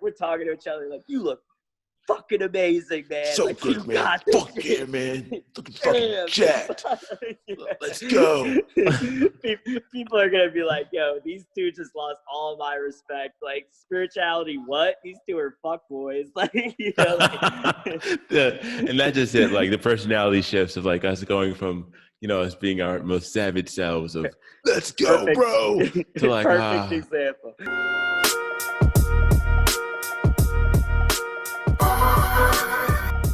we're talking to each other like, you look fucking amazing, man. So like, good, you man. got this Fuck shit. yeah, man. Looking fucking jacked. Yeah. Let's go. People are gonna be like, yo, these two just lost all my respect. Like, spirituality, what? These two are fuck boys. Like, you know, And that's just it. Like the personality shifts of like us going from, you know, us being our most savage selves of let's go, perfect, bro, to like perfect example.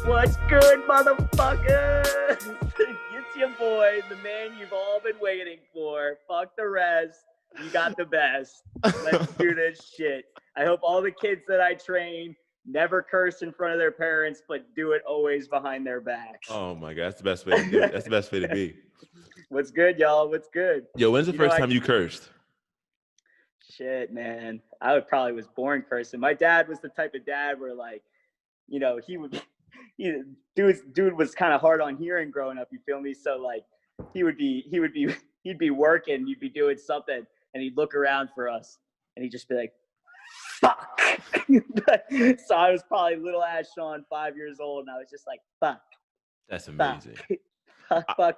What's good, motherfuckers? It's your boy, the man you've all been waiting for. Fuck the rest. You got the best. Let's do this shit. I hope all the kids that I train never curse in front of their parents, but do it always behind their backs. Oh my God, that's the best way to do it. That's the best way to be. What's good, y'all? What's good? Yo, when's the first time you cursed? Shit, man. I probably was born cursing. My dad was the type of dad where, like, you know, dude was kind of hard on hearing growing up. You feel me? So like, he'd be working, you'd be doing something, and he'd look around for us, and he'd just be like, "Fuck." So I was probably little ass Sean, 5 years old, and I was just like, "Fuck." That's amazing. Fuck.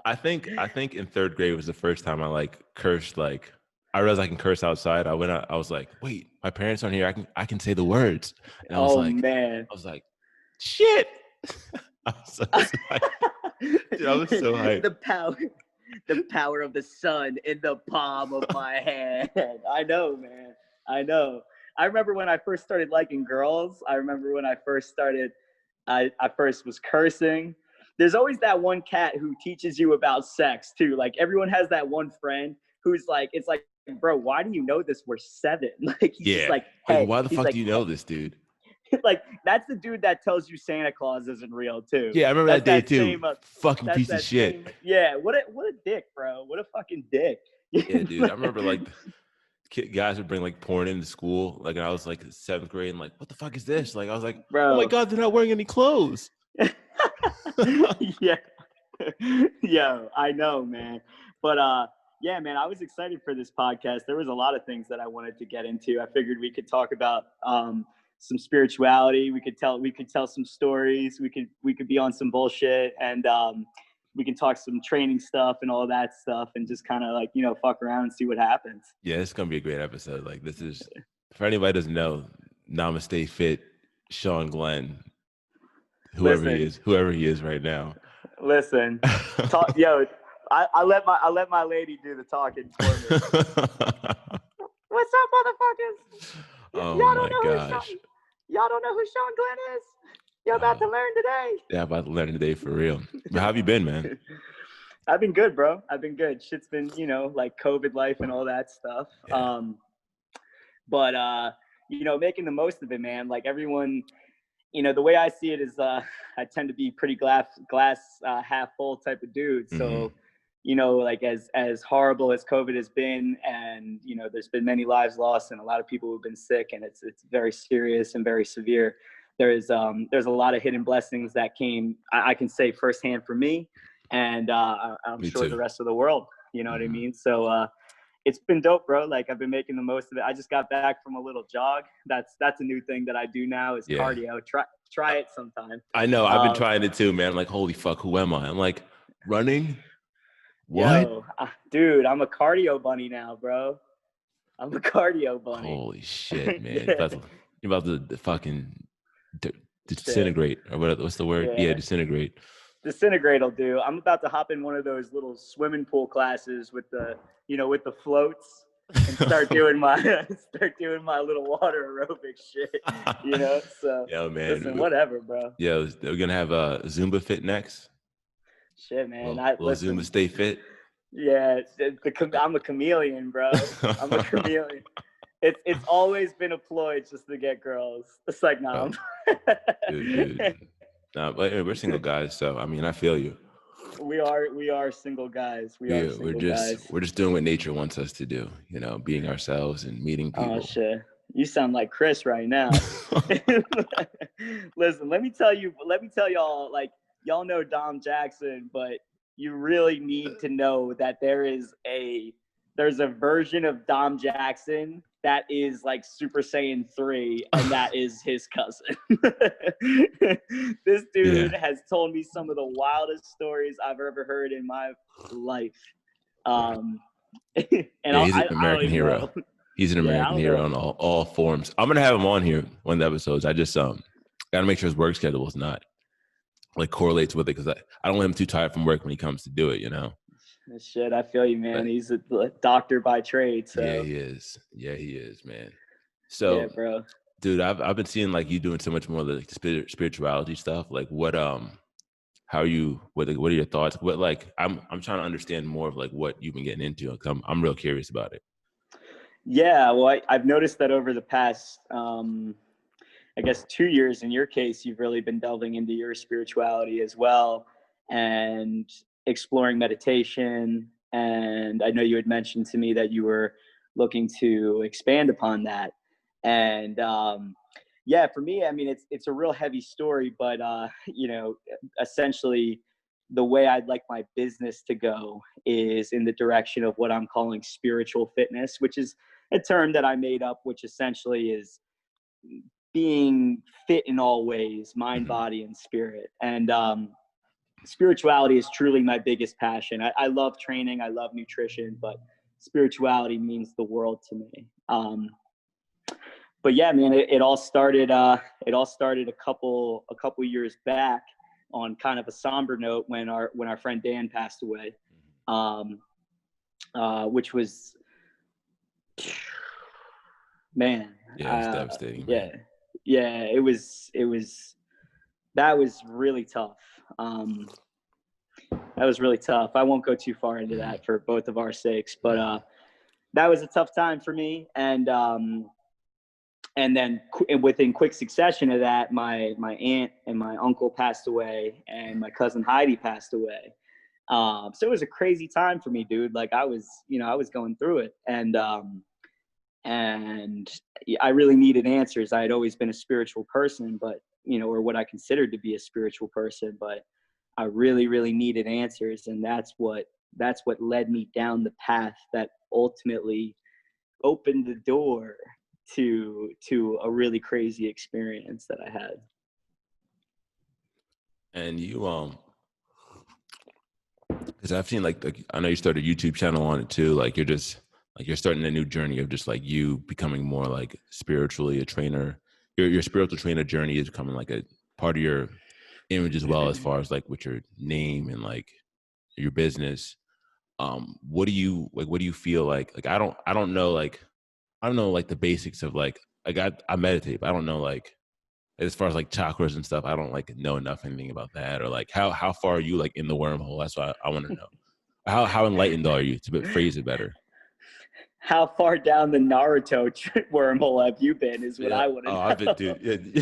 I think in third grade was the first time I like cursed. Like I realized I can curse outside. I went out. I was like, wait, my parents aren't here. I can say the words. And I was man. I was like, shit. I was so hyped. The power of the sun in the palm of my hand. I know, man. I know. I remember when I first started liking girls. I remember when I first started. I first was cursing. There's always that one cat who teaches you about sex too. Like everyone has that one friend who's like, it's like, bro, why do you know this? We're 7. Like he's just like, hey, like, why the fuck do you know this, dude? Like that's the dude that tells you Santa Claus isn't real too. Yeah, I remember that day too. Fucking that's piece of shit. Yeah, what a dick, bro. What a fucking dick. Yeah, dude. I remember like guys would bring like porn into school. Like I was like 7th grade and like, what the fuck is this? Like I was like, bro, oh my God, they're not wearing any clothes. Yeah. Yo, I know, man. But yeah, man, I was excited for this podcast. There was a lot of things that I wanted to get into. I figured we could talk about some spirituality. We could tell some stories. We could be on some bullshit, and we can talk some training stuff and all that stuff, and just kind of like, you know, fuck around and see what happens. Yeah, it's gonna be a great episode. Like this is, for anybody who doesn't know, Namaste Fit, Sean Glenn, whoever he is right now. Listen, yo, I let my lady do the talking for me. What's up, motherfuckers? Oh y'all my gosh. Y'all don't know who Sean Glenn is? You're about to learn today. Yeah, about to learn today for real. But how have you been, man? I've been good, bro. I've been good. Shit's been, you know, like COVID life and all that stuff. Yeah. But you know, making the most of it, man. Like everyone, you know, the way I see it is I tend to be pretty glass half full type of dude. So, you know, like as horrible as COVID has been, and, you know, there's been many lives lost and a lot of people who've been sick, and it's very serious and very severe. There's a lot of hidden blessings that came, I can say firsthand for me, and I'm sure the rest of the world, you know what I mean? So it's been dope, bro. Like I've been making the most of it. I just got back from a little jog. That's a new thing that I do now is cardio. Try it sometime. I know. I've been trying it too, man. I'm like, holy fuck, who am I? I'm like, running? What? Yo, dude, I'm a cardio bunny now, bro. I'm a cardio bunny. Holy shit, man. Yeah. You're about to fucking disintegrate. Or what's the word? Yeah, disintegrate. Disintegrate will do. I'm about to hop in one of those little swimming pool classes with the floats and start doing my little water aerobic shit. You know, so yo, man, listen, whatever, bro. Yeah, we're gonna have Zumba Fit next. Shit, man. Listen, Zumba Stay Fit. Yeah, I'm a chameleon, bro. I'm a chameleon. It's always been a ploy just to get girls. It's like, nah. Dude. Nah, but we're single guys, so I mean, I feel you. We are single guys. We're just doing what nature wants us to do, you know, being ourselves and meeting people. Oh shit. You sound like Chris right now. Listen, let me tell y'all, like, y'all know Dom Jackson, but you really need to know that there's a version of Dom Jackson that is like Super Saiyan 3, and that is his cousin. This dude has told me some of the wildest stories I've ever heard in my life. And Yeah, he's an I don't American even hero. know. He's an Yeah, I American don't hero know. on all forms. I'm gonna have him on here one of the episodes. I just gotta make sure his work schedule is not like correlates with it, because I don't want him too tired from work when he comes to do it, you know. Shit, I feel you, man. But He's a doctor by trade, yeah, so he is. Yeah, he is, man. yeah, So, bro. dude, I've been seeing like you doing so much more of the like, spirituality stuff. Like, how are you? What are your thoughts? What like I'm trying to understand more of like what you've been getting into. I'm real curious about it. Yeah, well, I've noticed that over the past, I guess, 2 years, in your case, you've really been delving into your spirituality as well and exploring meditation. And I know you had mentioned to me that you were looking to expand upon that. And yeah, for me, I mean, it's a real heavy story, but essentially, the way I'd like my business to go is in the direction of what I'm calling spiritual fitness, which is a term that I made up, which essentially is being fit in all ways, mind, Mm-hmm. body, and spirit. And spirituality is truly my biggest passion. I love training, I love nutrition, but spirituality means the world to me. But yeah, man, it all started. It all started a couple years back on kind of a somber note when our friend Dan passed away, which was, man, Yeah, it's devastating, yeah, man. yeah, it was that was really tough. That was really tough. I won't go too far into that for both of our sakes, but that was a tough time for me. And then within quick succession of that, my aunt and my uncle passed away, and my cousin Heidi passed away. So it was a crazy time for me, dude. Like I was going through it, and I really needed answers. I had always been a spiritual person, but or what I considered to be a spiritual person, but I really, really needed answers, and that's what led me down the path that ultimately opened the door to a really crazy experience that I had. And you because I've seen like I know you started a YouTube channel on it too. Like you're starting a new journey of just like you becoming more like spiritually a trainer. Your spiritual trainer journey is becoming like a part of your image as well, as far as like with your name and like your business. What do you feel like I don't know like the basics of like I meditate, but I don't know like as far as like chakras and stuff. I don't like know enough anything about that, or like how far are you like in the wormhole? That's what I want to know. How enlightened are you, to phrase it better? How far down the Naruto wormhole have you been? Is what Yeah. I want Oh, to I've been, know. dude.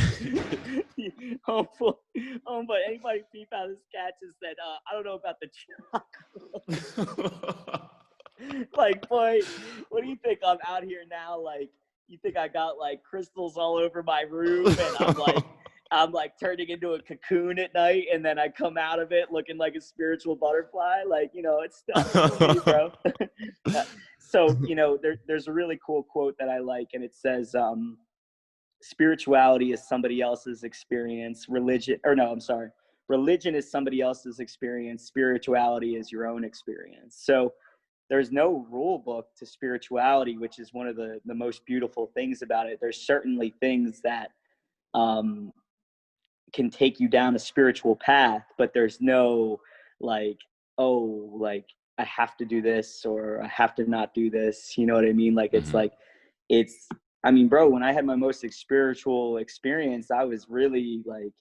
Yeah. But anybody peep out this cat just said, I don't know about the chocolate. Like, boy, what do you think? I'm out here now. Like, you think I got like crystals all over my roof, and I'm like turning into a cocoon at night, and then I come out of it looking like a spiritual butterfly. Like, it's still me, bro. So, there's a really cool quote that I like, and it says, spirituality is somebody else's experience. Religion is somebody else's experience. Spirituality is your own experience. So there's no rule book to spirituality, which is one of the most beautiful things about it. There's certainly things that can take you down a spiritual path, but there's no like, oh, like I have to do this or I have to not do this. You know what I mean? Like it's like I mean, bro, when I had my most spiritual experience, I was really like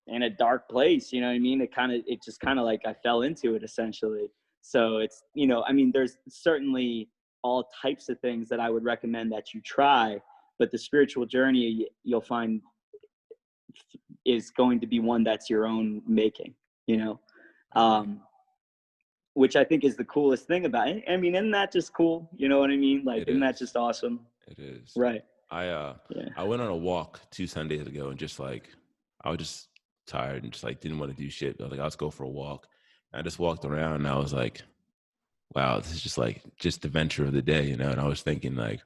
in a dark place. You know what I mean? It just kind of like I fell into it essentially. So it's, I mean, there's certainly all types of things that I would recommend that you try, but the spiritual journey you'll find is going to be one that's your own making, you know, which I think is the coolest thing about it. I mean, isn't that just cool? You know what I mean? Like, It isn't that is. just awesome? It is. Right. Yeah. I went on a walk 2 Sundays ago, and just like I was just tired and just like didn't want to do shit. I was like, let's go for a walk. And I just walked around, and I was like, wow, this is just the venture of the day, you know. And I was thinking like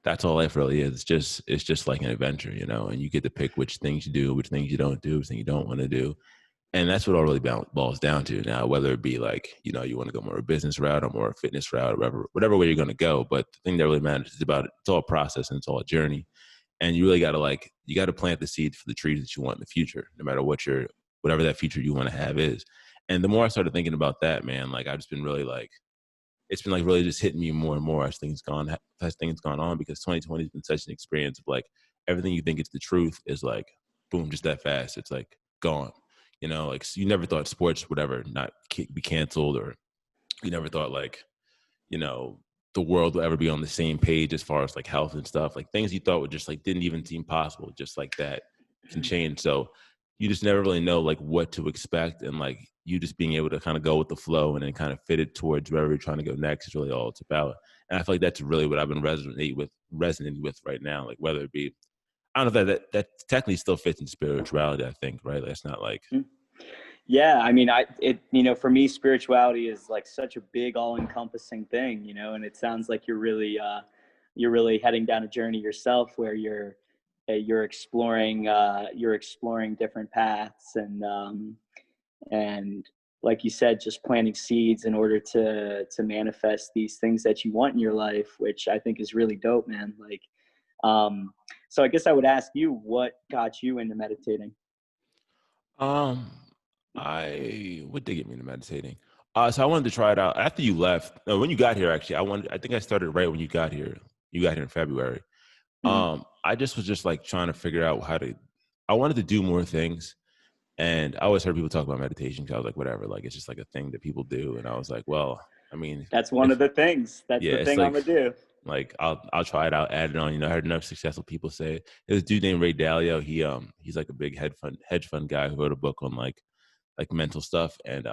That's all life really is. It's just like an adventure, you know, and you get to pick which things you do, which things you don't do, which things you don't want to do. And that's what all really boils down to now, whether it be like, you know, you want to go more a business route or more a fitness route, or whatever way you're going to go. But the thing that really matters is about it. It's all a process and it's all a journey. And you really got to you got to plant the seeds for the trees that you want in the future, no matter whatever that future you want to have is. And the more I started thinking about that, man, like I've just been really like, it's been like really just hitting me more and more as things gone on, because 2020 has been such an experience of like everything you think is the truth is like boom, just that fast. It's like gone. You know, like you never thought sports would ever not be canceled, or you never thought like, you know, the world will ever be on the same page as far as like health and stuff. Like things you thought would just like didn't even seem possible, just like that can change. So you just never really know like what to expect, and like you just being able to kind of go with the flow and then kind of fit it towards wherever you're trying to go next is really all it's about. And I feel like that's really what I've been resonating with right now. Like whether it be, I don't know if that technically still fits in spirituality, I think, right? That's not like, Yeah, I mean, for me, spirituality is like such a big, all-encompassing thing, you know, and it sounds like you're really heading down a journey yourself where you're exploring different paths, and like you said, just planting seeds in order to manifest these things that you want in your life, which I think is really dope, man. Like, so I guess I would ask you, what got you into meditating? um, what did get me into meditating? So I wanted to try it out after you left. No, when you got here, actually, I think I started right when you got here. You got here in February. Mhm. I just was just like trying to figure out I wanted to do more things. And I always heard people talk about meditation, because I was like, whatever, like it's just like a thing that people do. And I was like, well, I mean, That's one of if the things. That's yeah, the it's thing I'm gonna do. like I'll try it out, add it on. You know, I heard enough successful people say it. There's a dude named Ray Dalio. He's like a big hedge fund guy who wrote a book on like mental stuff, and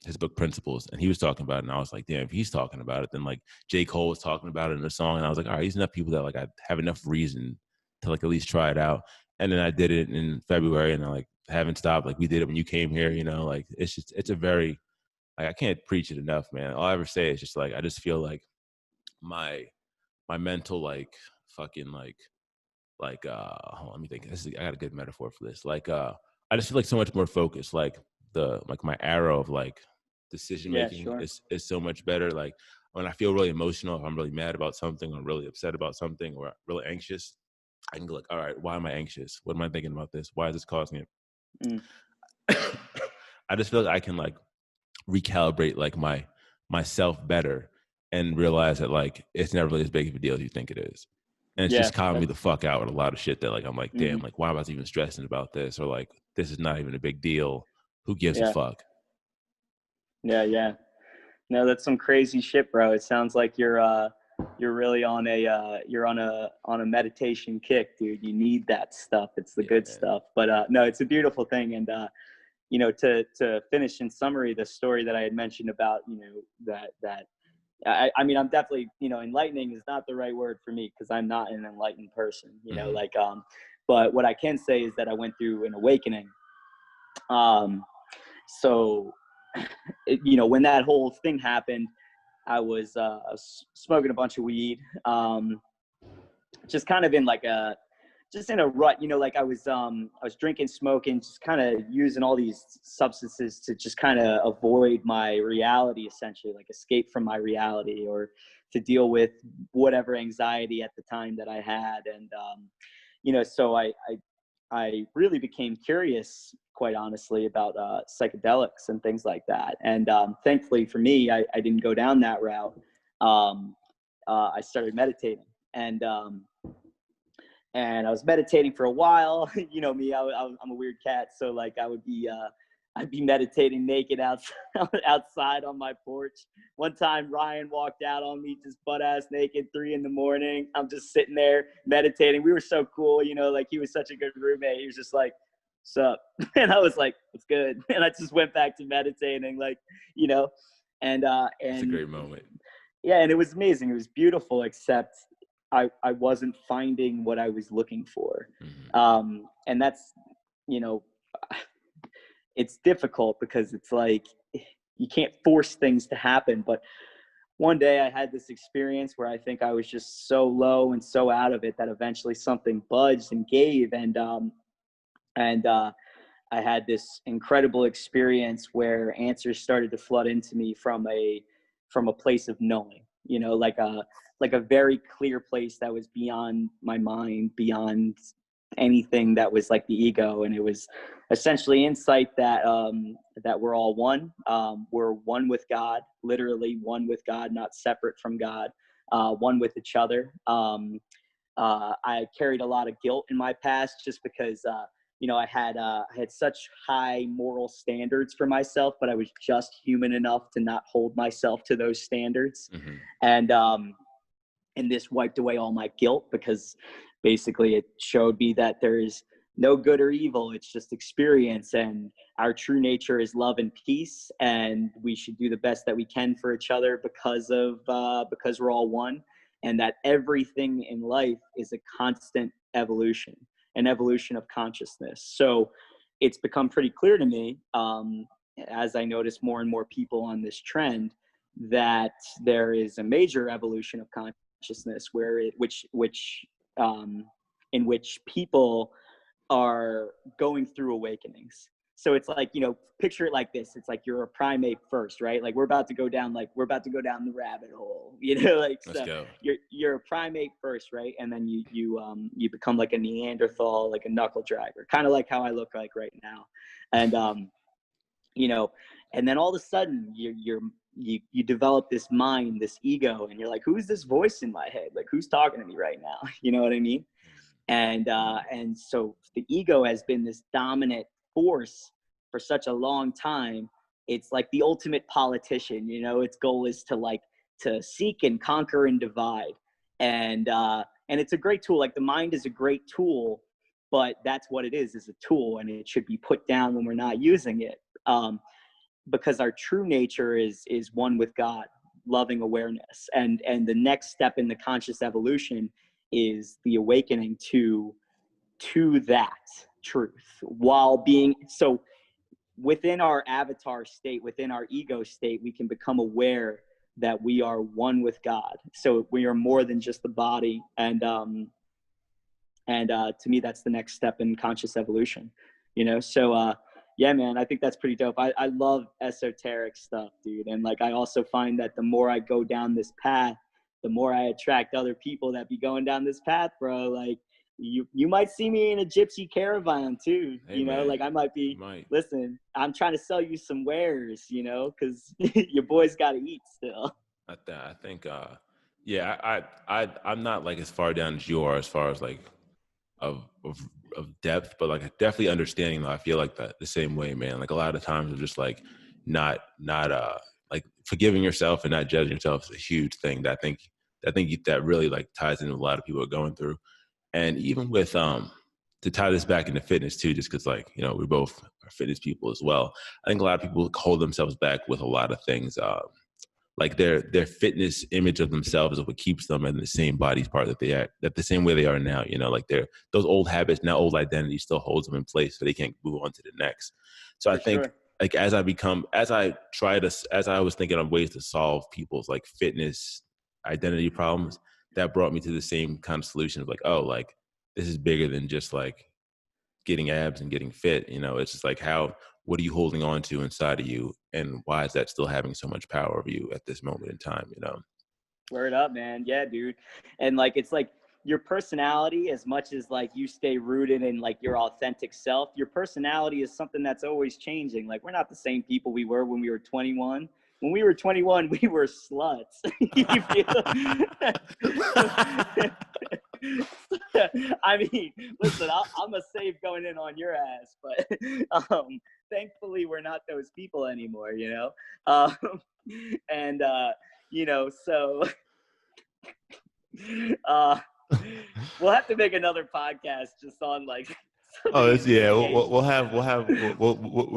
his book Principles, and he was talking about it, and I was like, damn, if he's talking about it, then like J. Cole was talking about it in the song, and I was like, all right, these enough people that like I have enough reason to like at least try it out. And then I did it in February, and I like haven't stopped. Like we did it when you came here, you know, like it's a very, like I can't preach it enough, man. All I ever say is just like I just feel like my mental like fucking hold on, let me think. I got a good metaphor for this. Like I just feel like so much more focused. Like my arrow of like decision Yeah, making sure. is so much better. Like when I feel really emotional, if I'm really mad about something or really upset about something or really anxious, I can go like, all right, why am I anxious? What am I thinking about this? Why is this causing it? Mm. I just feel like I can like recalibrate like myself better and realize that like it's never really as big of a deal as you think it is. And it's Yeah, just calming me the that's. fuck out with a lot of shit that like I'm like, damn, Mhm. like why am I even stressing about this? Or like this is not even a big deal. Who gives a Yeah, fuck? yeah. No, that's some crazy shit, bro. It sounds like you're really on a meditation kick, dude. You need that stuff. It's the Yeah, good man. stuff. But no, it's a beautiful thing. And to finish in summary, the story that I had mentioned about, that I mean, I'm definitely, enlightening is not the right word for me because I'm not an enlightened person, Mm-hmm. but what I can say is that I went through an awakening. Um, so, when that whole thing happened, I was smoking a bunch of weed, just kind of just in a rut, like I was drinking, smoking, just kind of using all these substances to just kind of avoid my reality, essentially, like escape from my reality or to deal with whatever anxiety at the time that I had. And so I really became curious, quite honestly, about psychedelics and things like that. And thankfully for me, I didn't go down that route. Um, I started meditating, and I was meditating for a while. You know me, I'm a weird cat, so like I'd be meditating naked outside on my porch. One time, Ryan walked out on me just butt ass naked, 3 a.m. I'm just sitting there meditating. We were so cool, like he was such a good roommate. He was just like, "What's up?" And I was like, "What's good?" And I just went back to meditating, like, you know, and It's a and great moment. yeah, and it was amazing. It was beautiful, except I wasn't finding what I was looking for. Mm-hmm. And that's, you know, it's difficult because it's like you can't force things to happen. But one day I had this experience where I think I was just so low and so out of it that eventually something budged and gave. And I had this incredible experience where answers started to flood into me from a place of knowing, like a very clear place that was beyond my mind, beyond anything that was like the ego. And it was essentially insight that we're all one. We're one with God, literally one with God, not separate from God, one with each other. I carried a lot of guilt in my past just because I had such high moral standards for myself, but I was just human enough to not hold myself to those standards. Mm-hmm. And this wiped away all my guilt, because basically it showed me that there is no good or evil. It's just experience, and our true nature is love and peace. And we should do the best that we can for each other because we're all one, and that everything in life is a constant evolution, an evolution of consciousness. So it's become pretty clear to me, as I notice more and more people on this trend, that there is a major evolution of consciousness in which people are going through awakenings. So it's like, picture it like this. It's like you're a primate first, right? Like we're about to go down the rabbit hole, like, Let's so go. you're a primate first, right? And then you become like a Neanderthal, like a knuckle dragger, kind of like how I look like right now. And, and then all of a sudden you develop this mind, this ego, and you're like, who's this voice in my head? Like, who's talking to me right now? You know what I mean? And so the ego has been this dominant force for such a long time. It's like the ultimate politician, its goal is to seek and conquer and divide. And it's a great tool. Like the mind is a great tool, but that's what it is a tool, and it should be put down when we're not using it. Because our true nature is one with God, loving awareness. And the next step in the conscious evolution is the awakening to that truth, while being so within our avatar state, within our ego state, we can become aware that we are one with God. So we are more than just the body. And to me, that's the next step in conscious evolution, so yeah, man, I think that's pretty dope. I love esoteric stuff, dude. And like, I also find that the more I go down this path, the more I attract other people that be going down this path, bro. Like you might see me in a gypsy caravan too, Hey, man, like I might be, listen, I'm trying to sell you some wares, cause your boy's got to eat still. I think, yeah, I'm not like as far down as you are as far as like of depth, but like definitely understanding though. I feel like that the same way, man. Like a lot of times I'm just like not like forgiving yourself and not judging yourself is a huge thing that I think that really like ties into what a lot of people are going through. And even with to tie this back into fitness too, just because like, we both are fitness people as well. I think a lot of people hold themselves back with a lot of things. Like their fitness image of themselves is what keeps them in the same body part that they are, that the same way they are now, like those old habits, now old identity still holds them in place so they can't move on to the next. So I think like as I was thinking of ways to solve people's like fitness identity problems, that brought me to the same kind of solution of like, oh, like this is bigger than just like getting abs and getting fit. It's just like what are you holding on to inside of you, and why is that still having so much power over you at this moment in time? Word up, man. Yeah, dude. And like, it's like your personality, as much as like you stay rooted in like your authentic self, your personality is something that's always changing. Like, we're not the same people we were when we were 21. When we were 21, we were sluts. You feel? I mean, listen, I'm a save going in on your ass, but thankfully we're not those people anymore, and so we'll have to make another podcast just on like. Oh, we're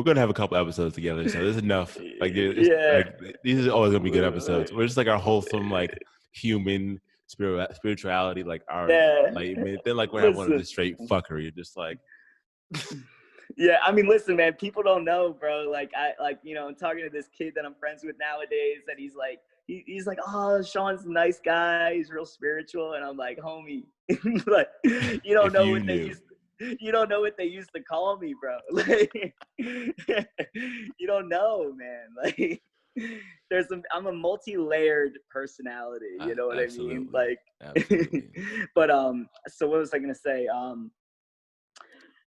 gonna have a couple episodes together, so there's enough. Like, like these are always gonna be good episodes. We're just like our wholesome, like human spirituality, like our like. Then like we're having one of the straight fuckery, just like. Yeah, I mean, listen, man, people don't know, bro. Like I'm talking to this kid that I'm friends with nowadays, and he's like, he's like, oh, Sean's a nice guy. He's real spiritual. And I'm like, homie, like, you don't If know you what they knew. used you don't know what they used to call me, bro. Like, you don't know, man. Like, I'm a multi-layered personality. You know what I mean? Absolutely. Like, Absolutely. but so what was I gonna say?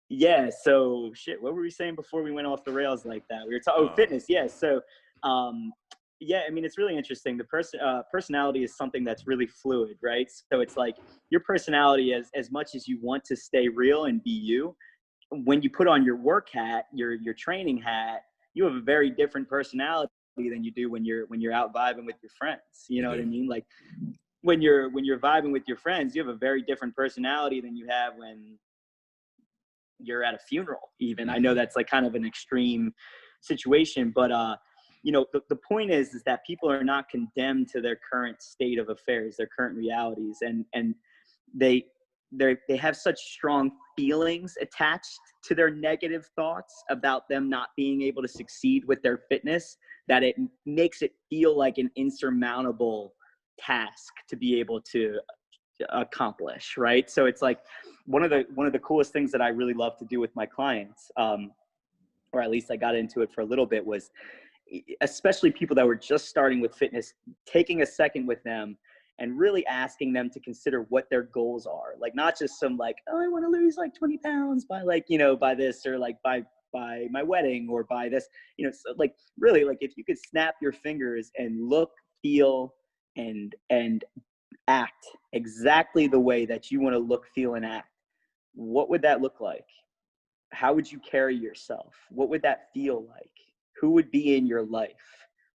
Yeah. So shit. What were we saying before we went off the rails like that? We were talking fitness. Yeah. So, um, yeah. I mean, it's really interesting. The personality is something that's really fluid, right? So it's like your personality, as much as you want to stay real and be you, when you put on your work hat, your training hat, you have a very different personality than you do when you're out vibing with your friends. You know what I mean? Like when you're vibing with your friends, you have a very different personality than you have when you're at a funeral. Even I know that's like kind of an extreme situation, but you know, the point is that people are not condemned to their current state of affairs, their current realities, and they they have such strong feelings attached to their negative thoughts about them not being able to succeed with their fitness, that it makes it feel like an insurmountable task to be able to accomplish, right? So it's like one of the coolest things that I really love to do with my clients, or at least I got into it for a little bit, was especially people that were just starting with fitness, taking a second with them and really asking them to consider what their goals are. Like, not just some like, oh, I want to lose like 20 pounds by like, you know, by this, or like by my wedding, or by this, you know. So like really, like if you could snap your fingers and look, feel, and act exactly the way that you want to look, feel, and act, what would that look like? How would you carry yourself? What would that feel like? Who would be in your life?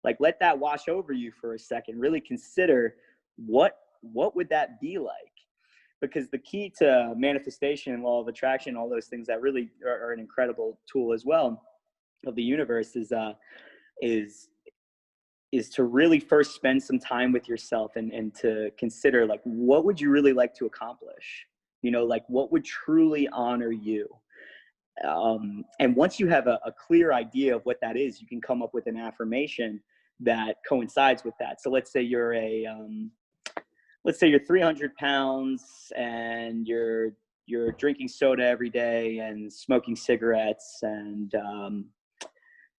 Like, let that wash over you for a second. Really consider what would that be like? Because the key to manifestation and law of attraction, all those things that really are an incredible tool as well of the universe, is is to really first spend some time with yourself, and to consider, like, what would you really like to accomplish? You know, like, what would truly honor you? And once you have a clear idea of what that is, you can come up with an affirmation that coincides with that. So let's say you're 300 pounds and you're drinking soda every day and smoking cigarettes, and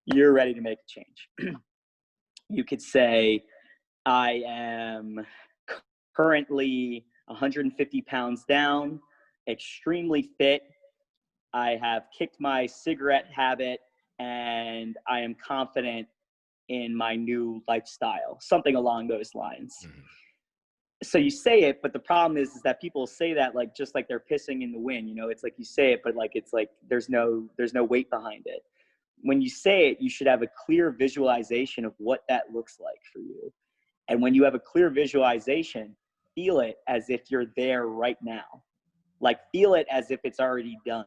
you're ready to make a change. You could say, I am currently 150 pounds down, extremely fit. I have kicked my cigarette habit, and I am confident in my new lifestyle, something along those lines. So you say it, but the problem is that people say that like just like they're pissing in the wind. You know, it's like you say it, but like it's like there's no weight behind it. When you say it, you should have a clear visualization of what that looks like for you. And when you have a clear visualization, feel it as if you're there right now. Like, feel it as if it's already done.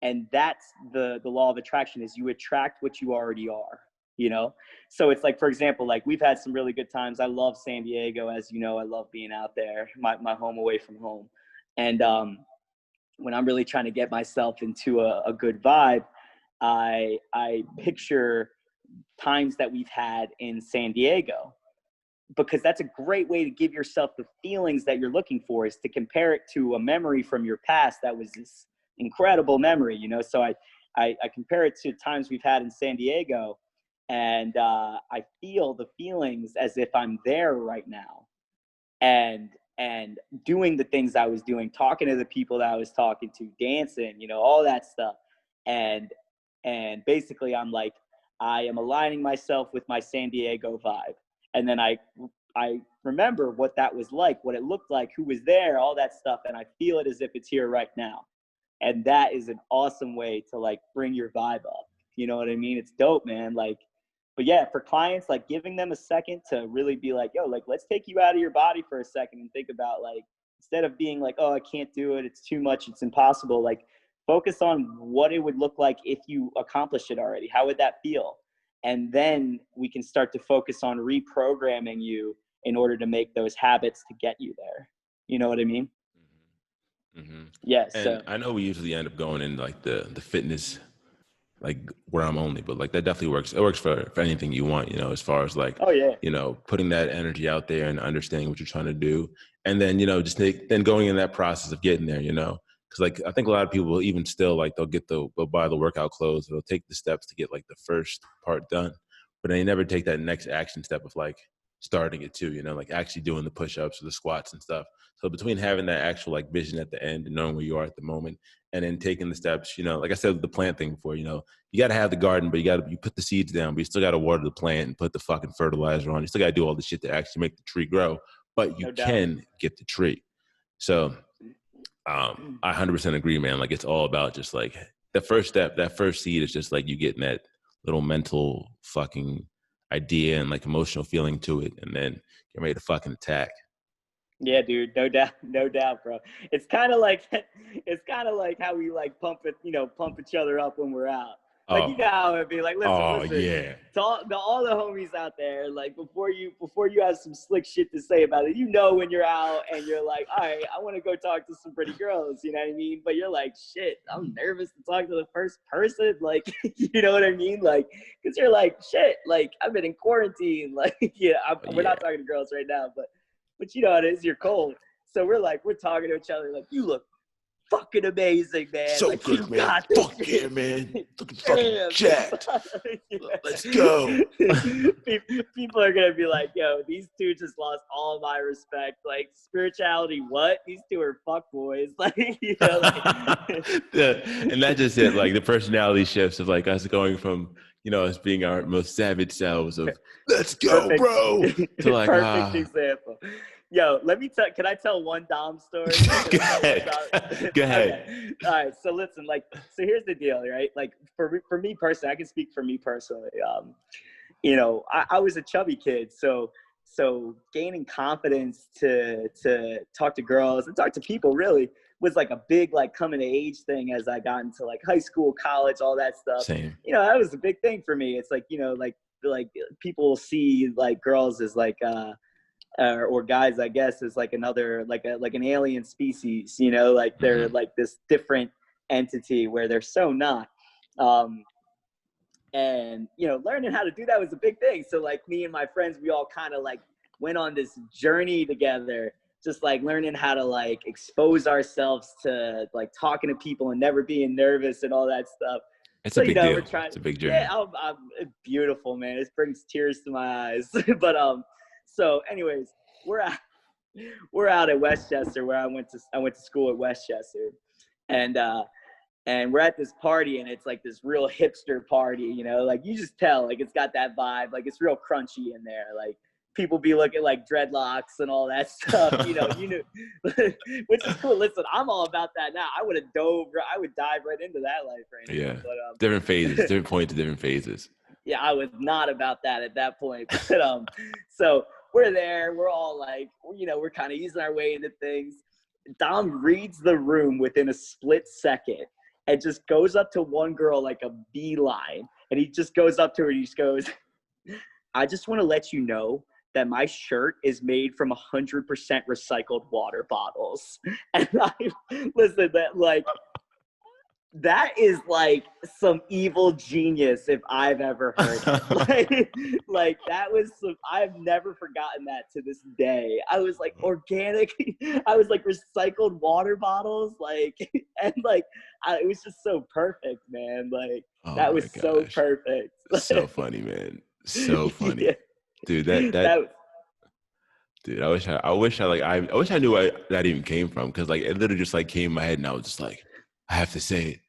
And that's the law of attraction, is you attract what you already are, you know? So it's like, for example, like we've had some really good times. I love San Diego, as you know. I love being out there, my home away from home. And when I'm really trying to get myself into a good vibe, I picture times that we've had in San Diego, because that's a great way to give yourself the feelings that you're looking for, is to compare it to a memory from your past that was this incredible memory, you know? So I compare it to times we've had in San Diego, and I feel the feelings as if I'm there right now, and doing the things I was doing, talking to the people that I was talking to, dancing, you know, all that stuff. And basically I'm like, I am aligning myself with my San Diego vibe. And then I remember what that was like, what it looked like, who was there, all that stuff. And I feel it as if it's here right now. And that is an awesome way to like bring your vibe up. You know what I mean? It's dope, man. Like, but yeah, for clients, like giving them a second to really be like, yo, like, let's take you out of your body for a second and think about, like, instead of being like, oh, I can't do it, it's too much, it's impossible, like, focus on what it would look like if you accomplished it already. How would that feel? And then we can start to focus on reprogramming you in order to make those habits to get you there. You know what I mean? Mm-hmm. Yeah. And So I know we usually end up going in like the fitness like where I'm only, but like that definitely works. It works for anything you want, you know, as far as like, Oh yeah. you know, putting that energy out there and understanding what you're trying to do. And then, you know, just then going in that process of getting there, you know, because like I think a lot of people even still like they'll buy the workout clothes, they'll take the steps to get like the first part done, but they never take that next action step of like starting it too, you know, like actually doing the push-ups or the squats and stuff. So between having that actual like vision at the end and knowing where you are at the moment and then taking the steps, you know, like I said, the plant thing before, you know, you got to have the garden, but you put the seeds down, but you still got to water the plant and put the fucking fertilizer on. You still got to do all the shit to actually make the tree grow, but you No doubt. can get the tree. So I 100% agree, man. Like it's all about just like the first step, that first seed is just like you getting that little mental fucking idea and like emotional feeling to it, and then you're ready to fucking attack. Yeah, dude, no doubt, bro. It's kind of like how we like pump each other up when we're out. Like you Oh, know how it'd be like, oh listen, yeah. to all the homies out there, like before you have some slick shit to say about it, you know when you're out and you're like, all right, I want to go talk to some pretty girls, you know what I mean? But you're like, shit, I'm nervous to talk to the first person, like, you know what I mean? Like, because you're like, shit, like I've been in quarantine, like, yeah, we're not talking to girls right now, but you know how it is, you're cold. So we're talking to each other like, you look fucking amazing, man. So like, good, you man. got this Fuck shit. yeah, man. Looking fucking jacked. Let's go. People are going to be like, yo, these two just lost all my respect. Like, spirituality, what? These two are fuck boys. Like, you know, Yeah, and that just it, like the personality shifts of like us going from, you know, us being our most savage selves of let's go, perfect, bro, to like perfect example. Yo, can I tell one Dom story? Go ahead. Go ahead. Okay. All right. So listen, so here's the deal, right? Like for me personally, I can speak for me personally. You know, I was a chubby kid, so gaining confidence to talk to girls and talk to people really was like a big like coming of age thing as I got into like high school, college, all that stuff. Same. You know, that was a big thing for me. It's like, you know, like people see like girls as like or guys, I guess, as like another like an alien species, you know, like they're like this different entity where they're so not. And you know, learning how to do that was a big thing. So like me and my friends, we all kind of like went on this journey together, just like learning how to like expose ourselves to like talking to people and never being nervous and all that stuff. It's So, a you big know, deal. we're trying. It's a big journey. Yeah, it's beautiful, man. It brings tears to my eyes. But so anyways, we're out at Westchester where I went to school at Westchester, and we're at this party and it's like this real hipster party, you know, like you just tell like it's got that vibe, like it's real crunchy in there, like people be looking like dreadlocks and all that stuff, you know, which is cool. Listen, I'm all about that now. I would dive right into that life right now. Yeah, But different phases, different points, different phases. yeah, I was not about that at that point. But so we're there, we're all like, you know, we're kind of easing our way into things. Dom reads the room within a split second and just goes up to one girl like a beeline. And he just goes up to her and he just goes, I just want to let you know that my shirt is made from 100% recycled water bottles. And listen, that is like some evil genius if I've ever heard it. like that was I've never forgotten that to this day. I was like organic, I was like recycled water bottles, like, and like it was just so perfect, man. Like that was so perfect. So funny, man. So funny. Yeah. Dude, dude, I wish I knew where that even came from, because like it literally just like came in my head and I was just like, I have to say it.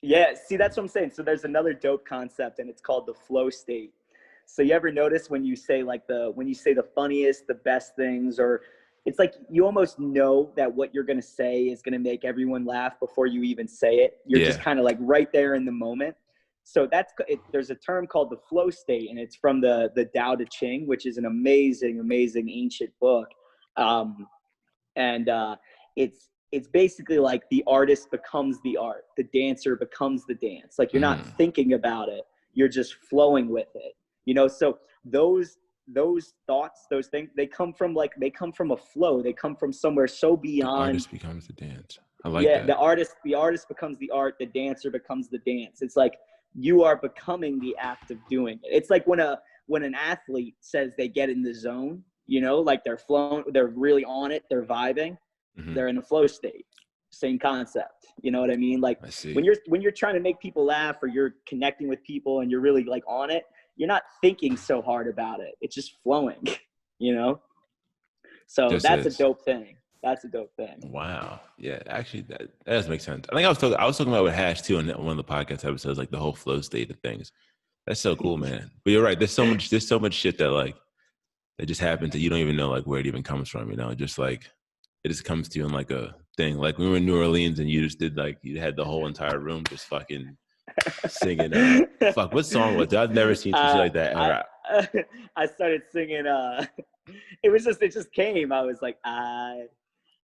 Yeah, see, that's what I'm saying. So there's another dope concept, and it's called the flow state. So you ever notice when you say the funniest, the best things, or it's like you almost know that what you're gonna say is gonna make everyone laugh before you even say it. You're just kind of like right there in the moment. So there's a term called the flow state, and it's from the Tao Te Ching, which is an amazing, amazing ancient book. And it's basically like the artist becomes the art, the dancer becomes the dance. Like you're not thinking about it, you're just flowing with it, you know. So those thoughts, those things, they come from a flow, they come from somewhere so beyond. The artist becomes the dance. I like that. The artist becomes the art, the dancer becomes the dance. It's like you are becoming the act of doing it. It's like when an athlete says they get in the zone, you know, like they're really on it, they're vibing, they're in a flow state. Same concept. You know what I mean? Like I see. when you're trying to make people laugh, or you're connecting with people and you're really like on it, you're not thinking so hard about it. It's just flowing, you know? So that's a dope thing. That's a dope thing. Wow. Yeah, actually that does make sense. I think I was talking about with Hash too in one of the podcast episodes, like the whole flow state of things. That's so cool, man. But you're right. There's so much shit that like that just happens that you don't even know like where it even comes from, you know? Just like it just comes to you in like a thing. Like we were in New Orleans and you just did like you had the whole entire room just fucking singing fuck, what song was that? I've never seen some shit like that ever. I started singing it just came. I was like, I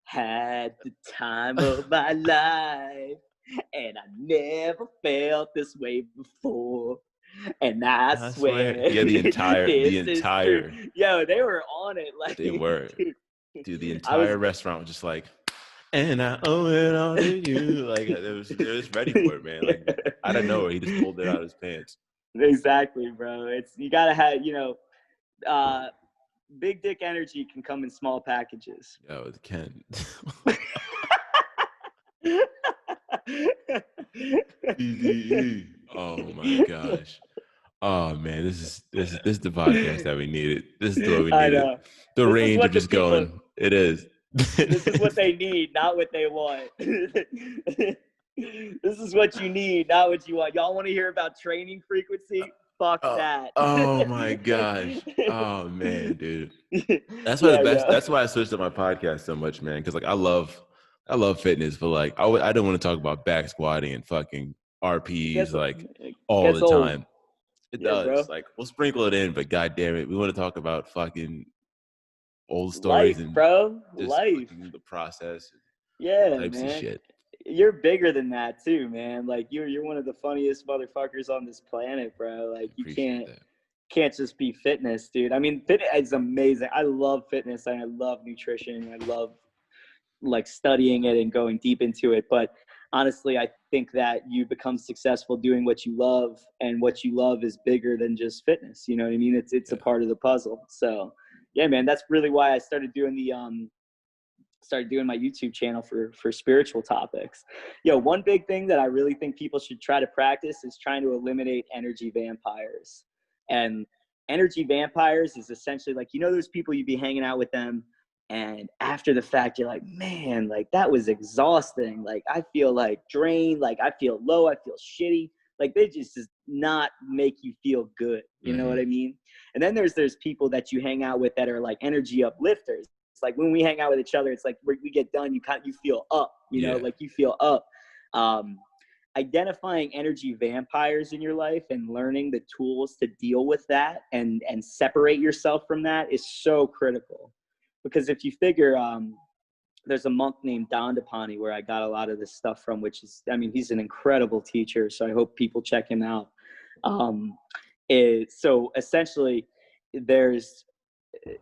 had the time of my life and I never felt this way before. And I swear. Yeah, the entire. Yo, they were on it. Like they were. Dude, the entire restaurant was just like, and I owe it all to you. Like it was ready for it, man. Like out of nowhere, he just pulled it out of his pants. Exactly, bro. You gotta have, you know, big dick energy can come in small packages. Yo, it can. BDE. Oh my gosh. Oh man, this is the podcast that we needed. This is what we needed. The range of just going. It is. This is what they need, not what they want. This is what you need, not what you want. Y'all want to hear about training frequency? Fuck that. Oh my gosh. Oh man, dude. That's why that's why I switched up my podcast so much, man. Because like I love fitness, but like I don't want to talk about back squatting and fucking RPs like all the time. It does. Bro. Like we'll sprinkle it in, but god damn it, we want to talk about fucking old stories and bro. Just life, the process. Yeah, types man. Of shit. You're bigger than that too, man. Like you're one of the funniest motherfuckers on this planet, bro. Like you can't just be fitness, dude. I mean, fitness is amazing. I love fitness and I love nutrition. I love like studying it and going deep into it. But honestly, I think that you become successful doing what you love, and what you love is bigger than just fitness. You know what I mean? It's a part of the puzzle. So yeah, man, that's really why I started doing my YouTube channel for spiritual topics. One big thing that I really think people should try to practice is trying to eliminate energy vampires. And energy vampires is essentially like, you know, those people you'd be hanging out with them, and after the fact, you're like, man, like that was exhausting. Like I feel like drained, like I feel low, I feel shitty. Like they just not make you feel good. You know what I mean? And then there's people that you hang out with that are like energy uplifters. It's like when we hang out with each other, it's like we get done, you feel up, you know, like you feel up. Identifying energy vampires in your life and learning the tools to deal with that and separate yourself from that is so critical. Because if you figure, there's a monk named Dandapani where I got a lot of this stuff from, which is, I mean, he's an incredible teacher. So I hope people check him out. So essentially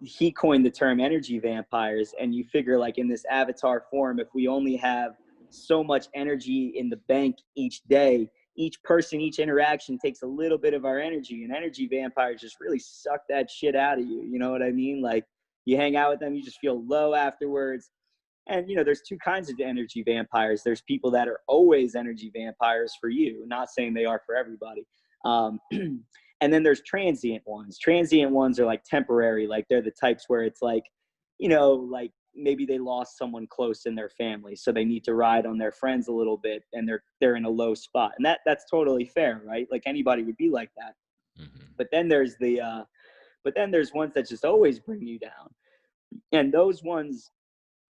he coined the term energy vampires, and you figure like in this avatar form, if we only have so much energy in the bank each day, each person, each interaction takes a little bit of our energy, and energy vampires just really suck that shit out of you. You know what I mean? Like you hang out with them, you just feel low afterwards. And, you know, there's two kinds of energy vampires. There's people that are always energy vampires for you, not saying they are for everybody. And then there's transient ones. Transient ones are like temporary. Like they're the types where it's like, you know, like maybe they lost someone close in their family, so they need to ride on their friends a little bit, and they're in a low spot. And that's totally fair, right? Like anybody would be like that. But then there's there's ones that just always bring you down. And those ones,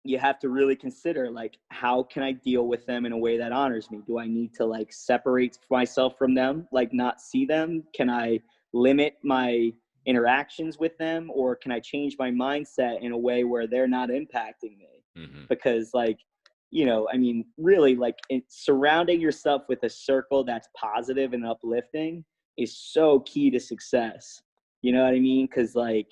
you have to really consider, like, how can I deal with them in a way that honors me? Do I need to like separate myself from them, like not see them? Can I limit my interactions with them, or can I change my mindset in a way where they're not impacting me? Because like, you know, I mean, really, like surrounding yourself with a circle that's positive and uplifting is so key to success. You know what I mean? Because like,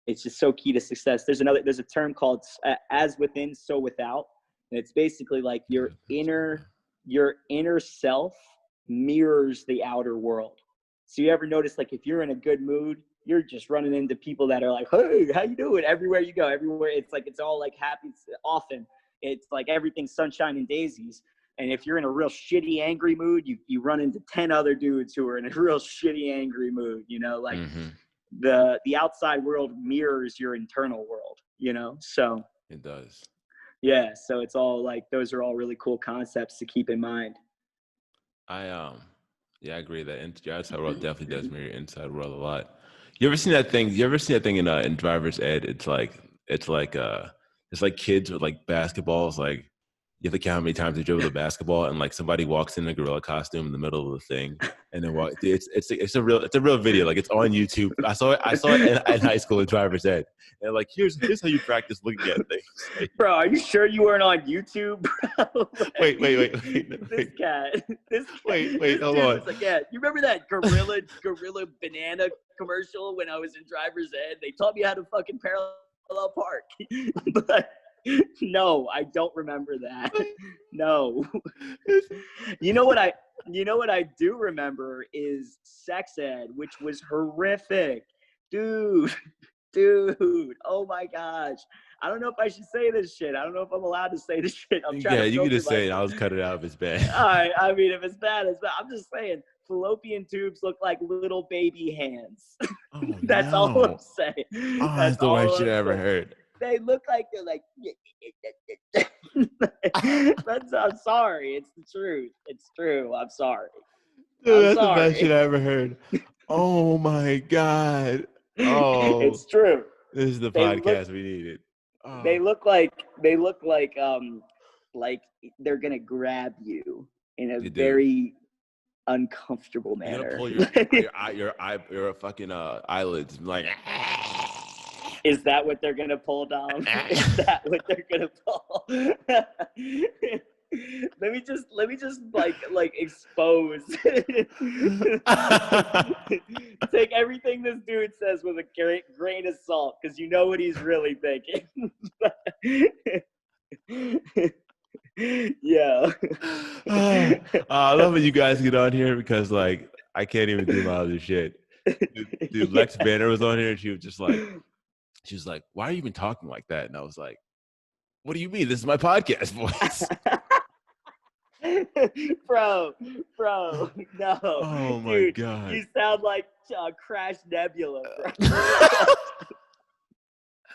it's just so key to success. There's a term called as within, so without. And it's basically like your inner self mirrors the outer world. So you ever notice, like, if you're in a good mood, you're just running into people that are like, hey, how you doing? Everywhere you go, everywhere. It's like, it's all like happy. Often it's like everything's sunshine and daisies. And if you're in a real shitty, angry mood, you run into 10 other dudes who are in a real shitty, angry mood, you know, like the outside world mirrors your internal world, you know? So it does. Yeah. So it's all like, those are all really cool concepts to keep in mind. Yeah, I agree that your outside world definitely does mirror your inside world a lot. You ever seen that thing? You ever seen that thing in driver's ed? It's like kids with like basketballs. Like you have to count how many times they dribble the basketball, and like somebody walks in a gorilla costume in the middle of the thing, and then walk. It's a real video. Like it's on YouTube. I saw it in high school in driver's ed, and like here's how you practice looking at things. Like, bro, are you sure you weren't on YouTube, bro? Like, wait. This cat. Wait, hold on. Was like, yeah, you remember that gorilla banana commercial when I was in driver's ed? They taught me how to fucking parallel park. But no, I don't remember that. No. You know what I do remember is sex ed, which was horrific. Dude, oh my gosh. I don't know if I should say this shit. I don't know if I'm allowed to say this shit. I'm trying to you can just say it. myself. I'll just cut it out if it's bad. All right. I mean, if it's bad, it's bad. I'm just saying, fallopian tubes look like little baby hands. Oh, That's no. all I'm saying. Oh, that's the worst shit I ever heard. They look like they're like. I'm sorry. It's the truth. It's true. I'm sorry. Dude, that's the best shit I ever heard. Oh my God. Oh, it's true. This is the podcast we needed. Oh. They look like they're gonna grab you in a very uncomfortable manner. You're gonna pull your fucking eyelids like. Is that what they're gonna pull, Dom? Is that what they're gonna pull? Let me just like expose. Take everything this dude says with a grain of salt, because you know what he's really thinking. Yeah. I love when you guys get on here because like I can't even do my other shit. Dude, Lex Banner was on here and she was like, why are you even talking like that? And I was like, what do you mean? This is my podcast voice. bro, no. Oh my God. You sound like Crash Nebula, bro.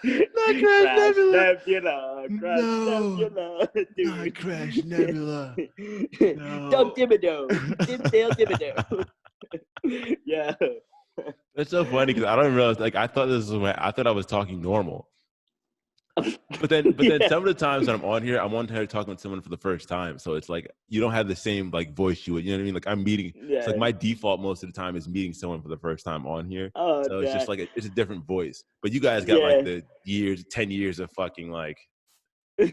Not Crash Nebula. Nebula, dude. Not Crash Nebula. No. Doug Thibodeau. Dimdale Thibodeau. Yeah. It's so funny because I don't realize. Like I thought I was talking normal. But then some of the times that I'm on here talking with someone for the first time. So it's like you don't have the same like voice you would. You know what I mean? Like I'm meeting. Yeah. It's like my default most of the time is meeting someone for the first time on here. Oh, so it's just like it's a different voice. But you guys got like the 10 years of fucking like. Why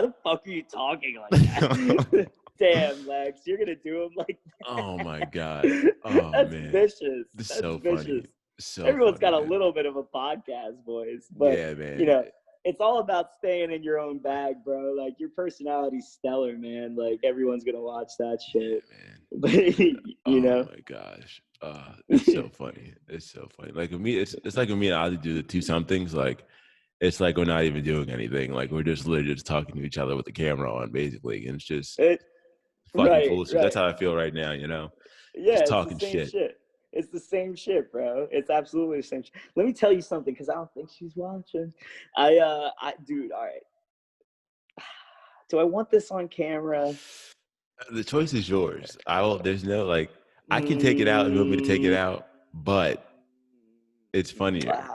the fuck are you talking like that? Damn, Lex, you're gonna do him like that. Oh my God. Oh That's man. vicious. This That's is so vicious. funny. So everyone's funny, got man. A little bit of a podcast voice, but yeah, man. You know, it's all about staying in your own bag, bro. Like your personality's stellar, man. Like everyone's gonna watch that shit. Yeah, But you know. Oh my gosh. It's so funny. It's so funny. Like with me, it's like with me and Ozzy do the two somethings. Like it's like we're not even doing anything. Like we're just literally just talking to each other with the camera on, basically, and it's just fucking bullshit. Right. That's how I feel right now. You know. Yeah, just talking shit. It's the same shit, bro. It's absolutely the same shit. Let me tell you something, because I don't think she's watching. Dude, all right. Do I want this on camera? The choice is yours. There's no, like, I can take it out if you want me to take it out, but it's funnier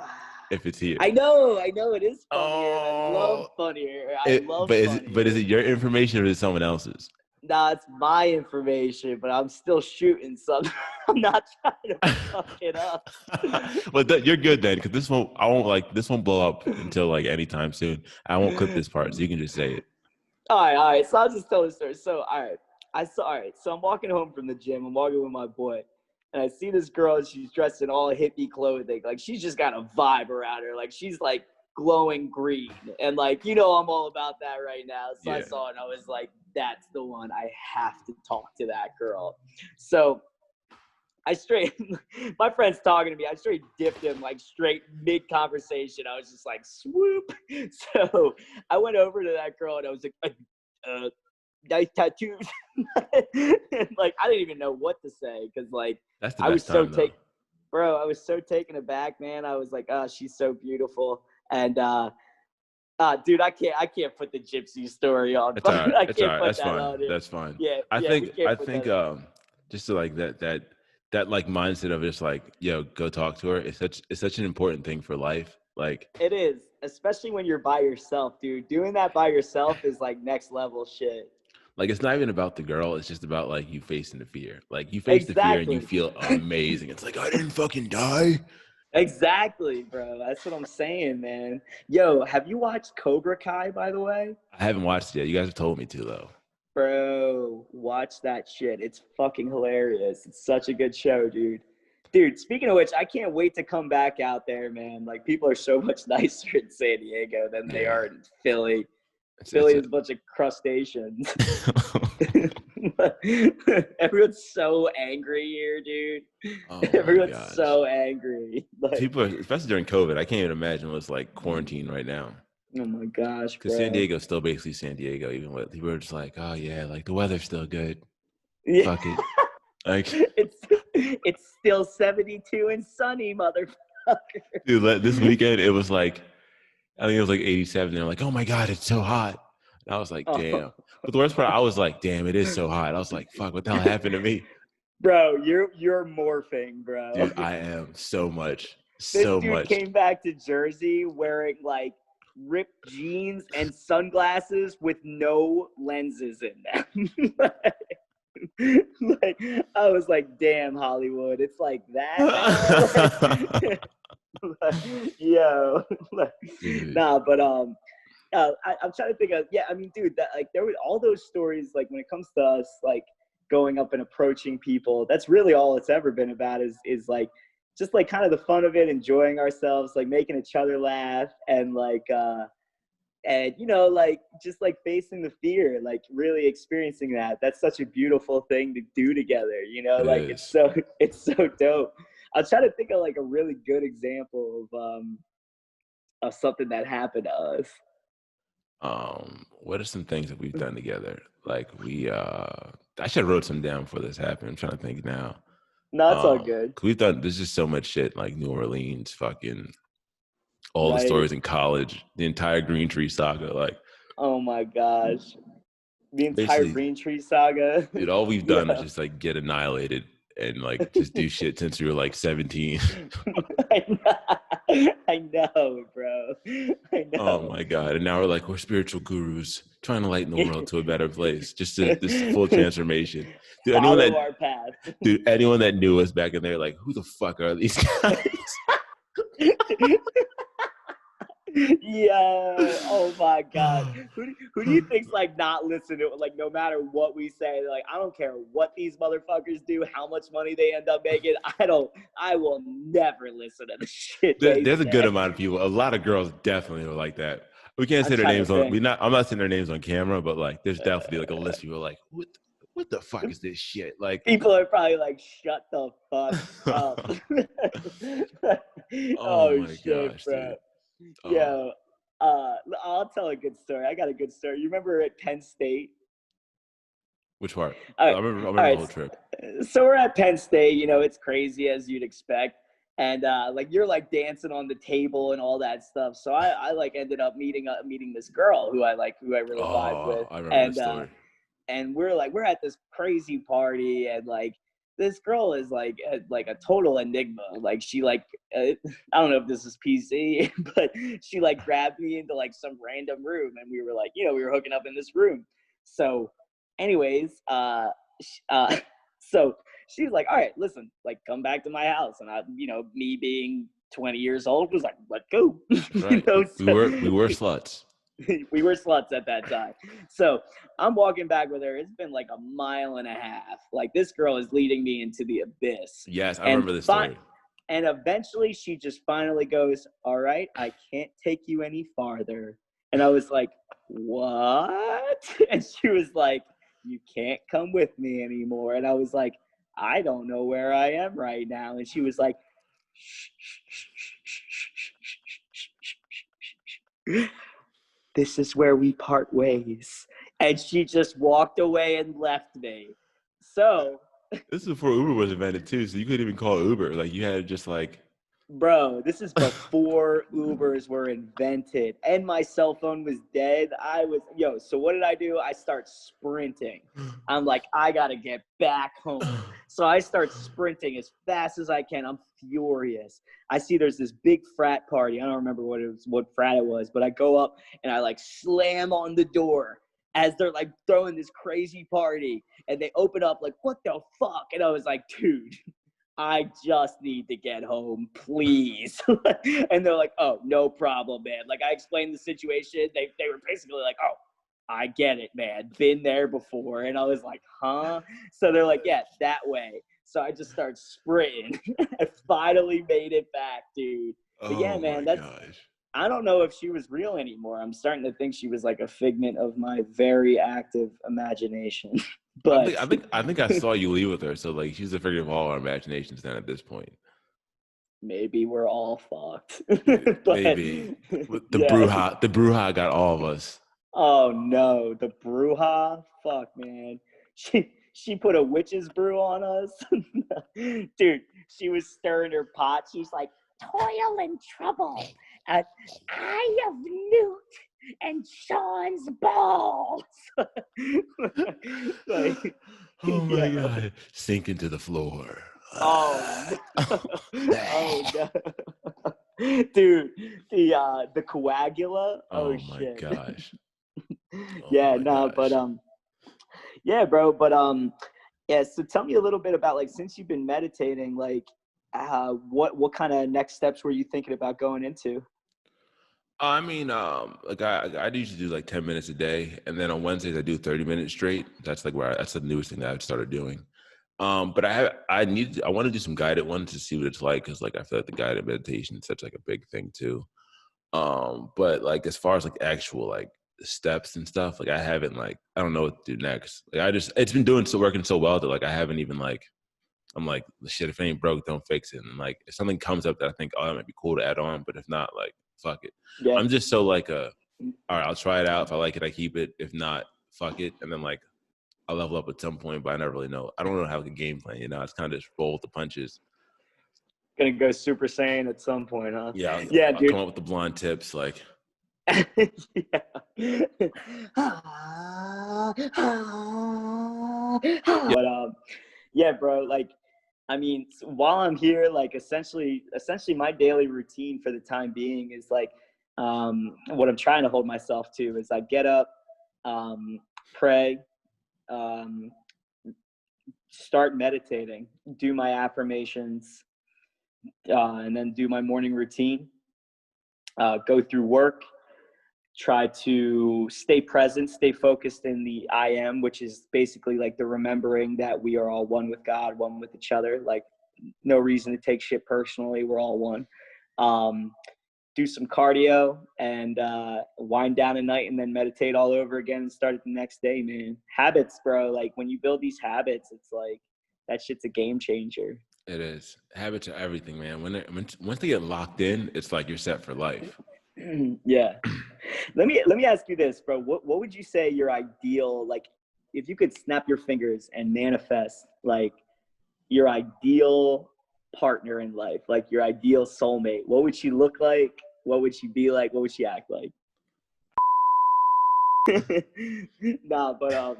if it's here. I know it is funnier. I love funnier. But is it your information or is it someone else's? Nah, it's my information, but I'm still shooting something. I'm not trying to fuck it up. But you're good then, because this won't blow up until like anytime soon. I won't clip this part, so you can just say it. All right. So I'll just tell the story. So so I'm walking home from the gym. I'm walking with my boy, and I see this girl. And she's dressed in all hippie clothing. Like she's just got a vibe around her. Like she's like glowing green. And like, you know, I'm all about that right now. So I Yeah. saw it and I was like, that's the one. I have to talk to that girl. So I straight, my friend's talking to me. I straight dipped him like straight mid conversation. I was just like, swoop. So I went over to that girl and I was like, nice tattoos. And, like, I didn't even know what to say because like That's the I was best so time though. bro, I was so taken aback, man. I was like, oh, she's so beautiful. And dude, I can't put the gypsy story on. It's all right. I It's all can't right. put That's that fine. on it. That's fine. Yeah, I yeah, we think I can't put think that on. just to like that like mindset of just like, yo, go talk to her. It's such an important thing for life. Like It is, especially when you're by yourself, dude. Doing that by yourself is like next level shit. it's not even about the girl. It's just about like you facing the fear. Like you face the fear and you Exactly. feel amazing. It's like I didn't fucking die. Exactly, bro. That's what I'm saying, man. Yo, have you watched Cobra Kai, by the way? I haven't watched it yet. You guys have told me to though. Bro, watch that shit. It's fucking hilarious. It's such a good show, dude. Dude, speaking of which, I can't wait to come back out there, man. Like, people are so much nicer in San Diego than they Yeah. are in Philly. It's Philly is a bunch of crustaceans. Everyone's so angry here, dude. Oh my Everyone's gosh. so angry. Like, People, especially during COVID, I can't even imagine what's like quarantine right now. oh my gosh, Because San bro. Diego's still basically San Diego, even with people are just like, oh yeah, like the weather's still good. Yeah. Fuck it. Like, it's still 72 and sunny, motherfucker. dude, this weekend it was like, I think it was like 87. And they're like, oh my god, it's so hot. And I was like, damn. Oh. But the worst part, I was like, damn, it is so hot. I was like, fuck, what the hell happened to me? Bro, you're morphing, bro. Dude, I am so much, This so dude much. came back to Jersey wearing like ripped jeans and sunglasses with no lenses in them. Like, I was like, damn, Hollywood, it's like that now. Like, yo, nah, but I'm trying to think of, yeah, I mean, dude, that like there were all those stories, like when it comes to us like going up and approaching people, that's really all it's ever been about is like just like kind of the fun of it, enjoying ourselves, like making each other laugh, and you know, like just like facing the fear, like really experiencing that. That's such a beautiful thing to do together, you know, It like is. it's so dope. I'll try to think of like a really good example of something that happened to us. What are some things that we've done together? Like I should have wrote some down before this happened. I'm trying to think now. No, it's all good. 'Cause we've done there's just so much shit like New Orleans, fucking all the Right. stories in college, the entire Green Tree saga. Like Oh my gosh. The entire basically, Green Tree saga. dude, all we've done is Yeah. just like get annihilated and like just do shit since we were like 17. I know, bro. I Oh know. my god! And now we're spiritual gurus trying to lighten the world to a better place. Just to this full transformation. Dude, Follow our path. anyone that knew us back in there, like, who the fuck are these guys? Yeah. Oh my God. Who do you think's like not listening to it? Like, no matter what we say, like, I don't care what these motherfuckers do, how much money they end up making. I will never listen to the shit they There's a good say. amount of people. A lot of girls definitely are like that. We can't I'm say their trying to names on. think. I'm not saying their names on camera, but like, there's definitely like a list of people like, what the fuck is this shit? Like, People are probably like, shut the fuck up. oh Oh my shit, gosh, bro. dude. Yo, I'll tell a good story. I got a good story. You remember at Penn State? Which part? All I right, remember all the right. whole trip. So we're at Penn State. You know, it's crazy as you'd expect, and like you're like dancing on the table and all that stuff. So I like ended up meeting this girl who I really vibed Oh, with, I remember and this story. we're at this crazy party, and like this girl is like a total enigma. Like she like I don't know if this is PC, but she like grabbed me into like some random room, and we were like, you know, we were hooking up in this room. So anyways, so she's like, all right, listen, like come back to my house. And I, you know, me being 20 years old was like, let's go. That's You right. know, We were sluts. we were sluts at that time. So I'm walking back with her. It's been like a mile and a half. Like this girl is leading me into the abyss. Yes, I And remember this story. And eventually she just finally goes, all right, I can't take you any farther. And I was like, what? And she was like, you can't come with me anymore. And I was like, I don't know where I am right now. And she was like, this is where we part ways. And she just walked away and left me. So, This is before Uber was invented too, so you couldn't even call Uber. Like you had to just like bro, this is before Ubers were invented and my cell phone was dead. So what did I do? I start sprinting. I'm like, I gotta get back home. So I start sprinting as fast as I can. I'm furious. I see there's this big frat party. I don't remember what frat it was, but I go up and I like slam on the door as they're like throwing this crazy party, and they open up like, what the fuck? And I was like, dude, I just need to get home, please. And they're like, oh, no problem, man. Like, I explained the situation. They were basically like, oh, I get it, man. Been there before. And I was like, huh? So they're like, yeah, that way. So I just started sprinting. I finally made it back, dude. But yeah, oh man, my gosh. I don't know if she was real anymore. I'm starting to think she was like a figment of my very active imagination. But I think I saw you leave with her, so like she's a figure of all our imaginations then at this point. maybe we're all fucked. But Maybe yeah. the Bruja got all of us. Oh no, the Bruja? Fuck, man. She put a witch's brew on us. Dude, she was stirring her pot. She's like, toil and trouble. I of Newt and Sean's balls. Like, Oh my yo. god. Sink into the floor. Oh no. Oh no. Dude, the coagula. Oh Oh my shit. gosh. Oh Yeah, my no, but gosh. yeah, bro, but yeah, so tell me a little bit about, like, since you've been meditating, like, what kind of next steps were you thinking about going into? I mean, like I usually do like 10 minutes a day, and then on Wednesdays I do 30 minutes straight. That's like that's the newest thing that I've started doing. But I want to do some guided ones to see what it's like, because like I feel like the guided meditation is such like a big thing too. But like as far as like actual like steps and stuff, like I haven't like I don't know what to do next. Like it's been working so well that like I haven't even like I'm like shit, if it ain't broke, don't fix it. And like if something comes up that I think, oh, that might be cool to add on, but if not, like fuck it. Yeah. I'm just so like all right, I'll try it out. If I like it, I keep it. If not, fuck it. And then like I'll level up at some point, but I never really know. I don't know how to game plan, It's kind of just roll with the punches. Gonna go Super Saiyan at some point, huh? Yeah, Yeah, I'll come dude. up with the blonde tips, like Yeah. yeah. But yeah, bro, like, I mean, while I'm here, like, essentially my daily routine for the time being is like, what I'm trying to hold myself to is I get up, pray, um, start meditating, do my affirmations, and then do my morning routine, go through work, try to stay present, stay focused in the I am, which is basically like the remembering that we are all one with God, one with each other. Like, no reason to take shit personally. We're all one. Do some cardio and wind down at night, and then meditate all over again and start it the next day, man. Habits, bro. Like, when you build these habits, it's like that shit's a game changer. It is. Habits are everything, man. Once they get locked in, it's like you're set for life. Yeah. Let me ask you this, bro. What would you say your ideal, like, if you could snap your fingers and manifest like your ideal partner in life, like your ideal soulmate, what would she look like? What would she be like? What would she act like? Nah, but what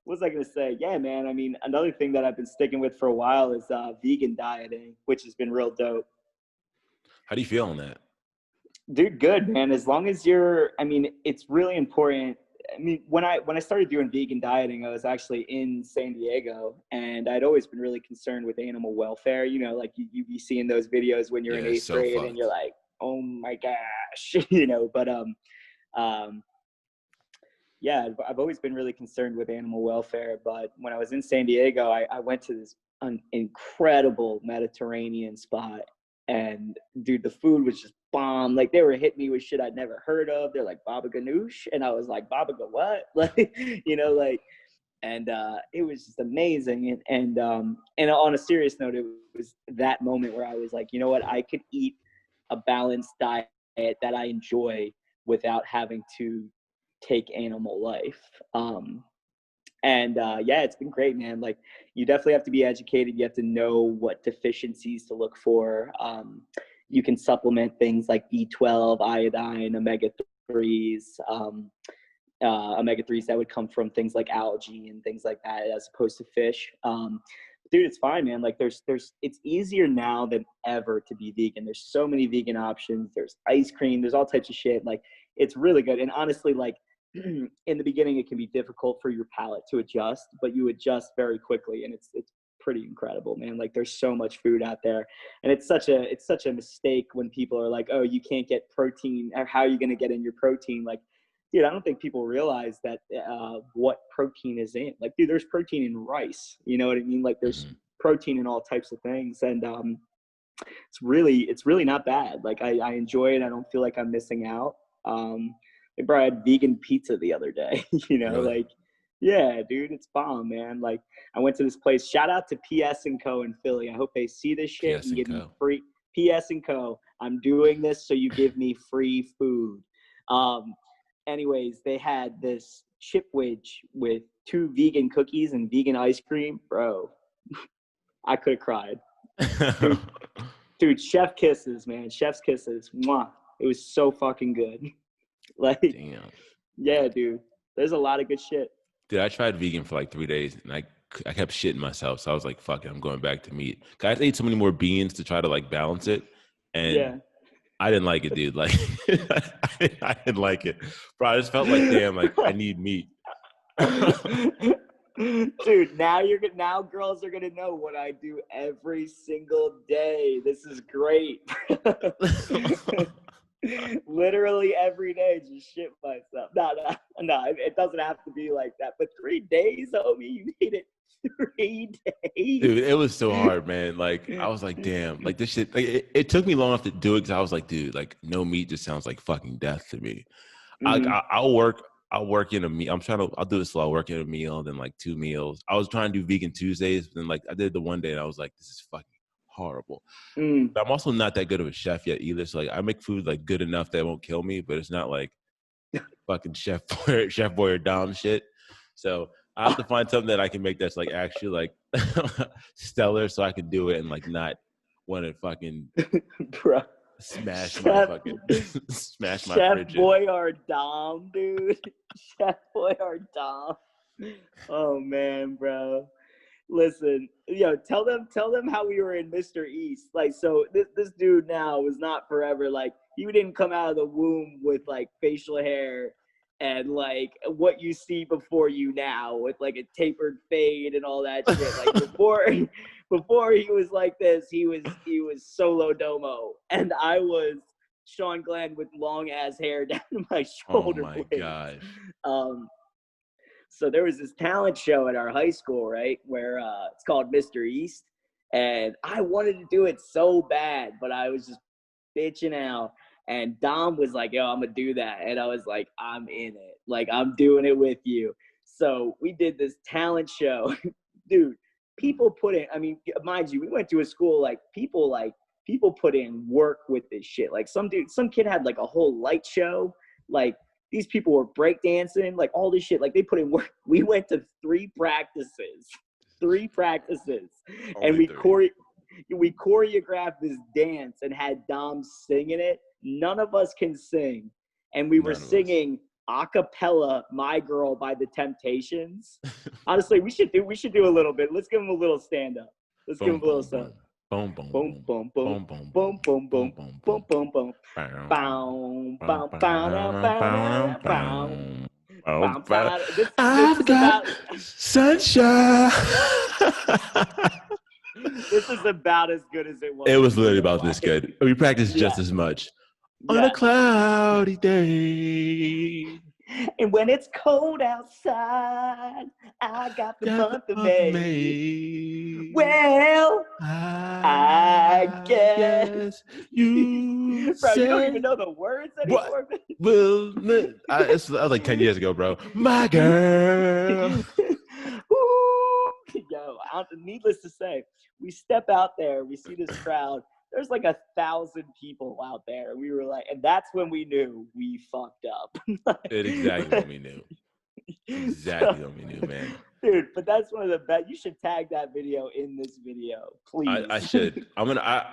was I gonna say? Yeah, man. I mean, another thing that I've been sticking with for a while is vegan dieting, which has been real dope. How do you feel on that? Dude, good, man. As long as I mean, it's really important. I mean, when I started doing vegan dieting, I was actually in San Diego, and I'd always been really concerned with animal welfare. Like you be seeing those videos when you're Yeah, in it's eighth so grade, and you're fucked. like, oh my gosh, But um, yeah, I've always been really concerned with animal welfare. But when I was in San Diego, I went to this incredible Mediterranean spot, And dude, the food was just bomb. Like they were hitting me with shit I'd never heard of. They're like baba ganoush, and I was like baba what? Like, like, and it was just amazing. And on a serious note, it was that moment where I was like, you know what, I could eat a balanced diet that I enjoy without having to take animal life. Yeah, it's been great, man. Like, you definitely have to be educated. You have to know what deficiencies to look for. You can supplement things like B12, iodine, omega-3s, omega-3s that would come from things like algae and things like that, as opposed to fish. Dude, it's fine, man. Like it's easier now than ever to be vegan. There's so many vegan options. There's ice cream. There's all types of shit. Like, it's really good. And honestly, like, in the beginning, it can be difficult for your palate to adjust, but you adjust very quickly, and it's pretty incredible, man. Like, there's so much food out there, and it's such a mistake when people are like, oh, you can't get protein, or how are you going to get in your protein? Like, dude, I don't think people realize that what protein is in. Like, dude, there's protein in rice. You know what I mean? Like, there's protein in all types of things, and it's really not bad. Like, I enjoy it. I don't feel like I'm missing out. I had vegan pizza the other day. Really? Like, yeah, dude, it's bomb, man. Like, I went to this place. Shout out to PS and Co in Philly. I hope they see this shit PS and and give me Co. free. PS and Co. I'm doing this so you give me free food. Anyways, they had this chip wedge with 2 vegan cookies and vegan ice cream. Bro, I could have cried. Dude, chef kisses, man. Chef's kisses. Mwah. It was so fucking good. Like, damn. Yeah, dude. There's a lot of good shit. Dude, I tried vegan for like 3 days, and I kept shitting myself. So I was like, fuck it, I'm going back to meat. I ate so many more beans to try to like balance it. And I didn't like it, dude. Like, I didn't like it. Bro, I just felt like, damn, like, I need meat. Dude, now girls are gonna know what I do every single day. This is great. Literally every day, just shit myself. No, it doesn't have to be like that. But 3 days, homie, you need it 3 days. Dude, it was so hard, man. Like, I was like, damn, like this shit. Like, it took me long enough to do it because I was like, dude, like, no meat just sounds like fucking death to me. I'll work in a meal. I'll do it slow. I'll work in a meal, then like 2 meals. I was trying to do vegan Tuesdays, but then like I did the one day and I was like, this is fucking horrible. But I'm also not that good of a chef yet either. So like, I make food like good enough that it won't kill me, but it's not like fucking Chef Boy or Dom shit. So I have to find something that I can make that's like actually like stellar, so I can do it and like not want to fucking bro smash my fridge. Chef Boy or Dom, dude. Chef Boy or Dom. Oh man, bro. Listen, tell them how we were in Mr. East. Like, so this dude now was not forever. Like, you didn't come out of the womb with like facial hair and like what you see before you now with like a tapered fade and all that shit. Like, before he was like this, he was Solo Domo, and I was Sean Glenn with long ass hair down to my shoulder. Oh my gosh. So there was this talent show at our high school, right, where it's called Mr. East, and I wanted to do it so bad, but I was just bitching out, and Dom was like, yo, I'm gonna do that, and I was like, I'm in it, like, I'm doing it with you. So we did this talent show. Dude, people put in, I mean, mind you, we went to a school, like, people put in work with this shit. Like, some kid had like a whole light show, like, these people were breakdancing, like all this shit. Like, they put in work. We went to 3 practices, and we choreographed this dance and had Dom singing it. None of us can sing, and we were singing a cappella "My Girl" by the Temptations. Honestly, we should do a little bit. Let's give him a little stand up. Let's give him a little stand. Boom, boom, boom, boom, boom, boom, boom, boom, boom, boom, boom, boom. Bow, bow, bow, bow, bow. I've got sunshine. This is about as good as it was. It was literally about this good. We practiced just as much. On a cloudy day. And when it's cold outside, I got the month of May. Well, I guess you bro, you said, don't even know the words anymore. What? Well, that was like 10 years ago, bro. My girl. Yo, needless to say, we step out there, we see this crowd. There's like 1,000 people out there. We were like, and that's when we knew we fucked up. Exactly what we knew. Exactly what we knew, man. Dude, but that's one of the best. You should tag that video in this video, please. I should.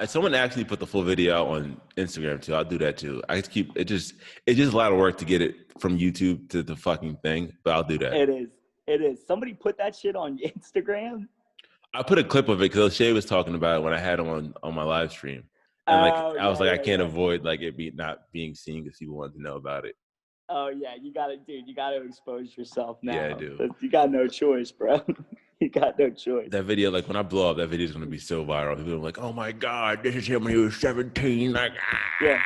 Someone actually put the full video on Instagram too. I'll do that too. It's just a lot of work to get it from YouTube to the fucking thing, but I'll do that. It is. Somebody put that shit on Instagram. I put a clip of it because Shay was talking about it when I had him on my live stream, and I was like, I can't avoid like it not being seen because people wanted to know about it. Oh yeah, you gotta expose yourself now. Yeah, I do. You got no choice, bro. You got no choice. That video, like when I blow up, that video is gonna be so viral. People are like, "Oh my god, this is him when he was 17." Like, yeah.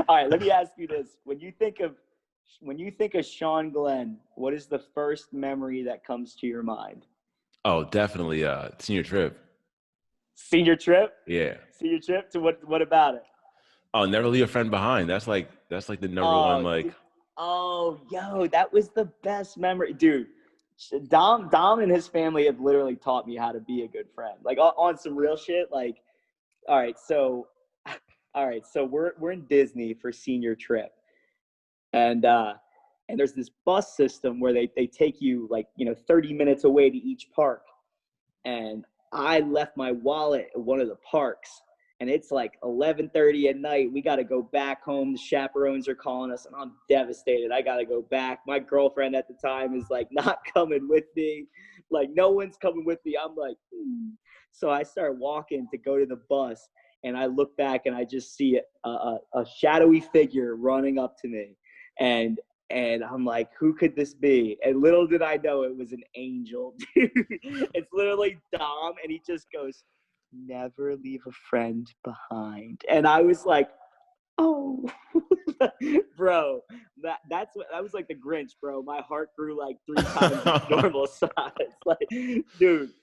All right, let me ask you this: when you think of Sean Glenn, what is the first memory that comes to your mind? Oh, definitely senior trip. Senior trip? Yeah. Senior trip? To what about it? Oh, never leave a friend behind. That's like the number one, like. Oh, yo, that was the best memory. Dude, Dom and his family have literally taught me how to be a good friend. Like on some real shit. Like, all right, so we're in Disney for senior trip. And there's this bus system where they take you 30 minutes away to each park. And I left my wallet at one of the parks, and it's like 11:30 at night. We got to go back home. The chaperones are calling us, and I'm devastated. I got to go back. My girlfriend at the time is like not coming with me. Like no one's coming with me. I'm like, So I start walking to go to the bus, and I look back and I just see a shadowy figure running up to me. And I'm like, who could this be? And little did I know it was an angel, dude. It's literally Dom, and he just goes, "Never leave a friend behind." And I was like, oh, bro, that was like the Grinch, bro. My heart grew like 3 times its normal size. Like, dude.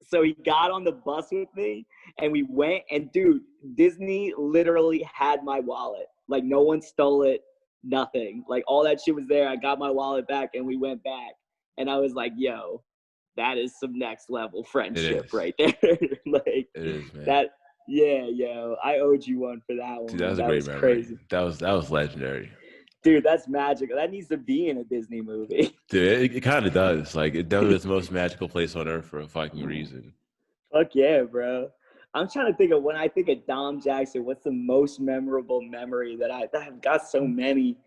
So he got on the bus with me, and we went, and dude, Disney literally had my wallet. Like no one stole it. Nothing. Like all that shit was there. I got my wallet back, and we went back, and I was like, yo, that is some next level friendship right there. Like it is, man. That, yeah, yo, I owed you one for that one. Dude, that was a great memory. Crazy. That was legendary. Dude, that's magical. That needs to be in a Disney movie. Dude, it kind of does. Like it definitely is the most magical place on earth for a fucking reason. Fuck yeah, bro. I'm trying to think of when I think of Dom Jackson, what's the most memorable memory that I've got so many.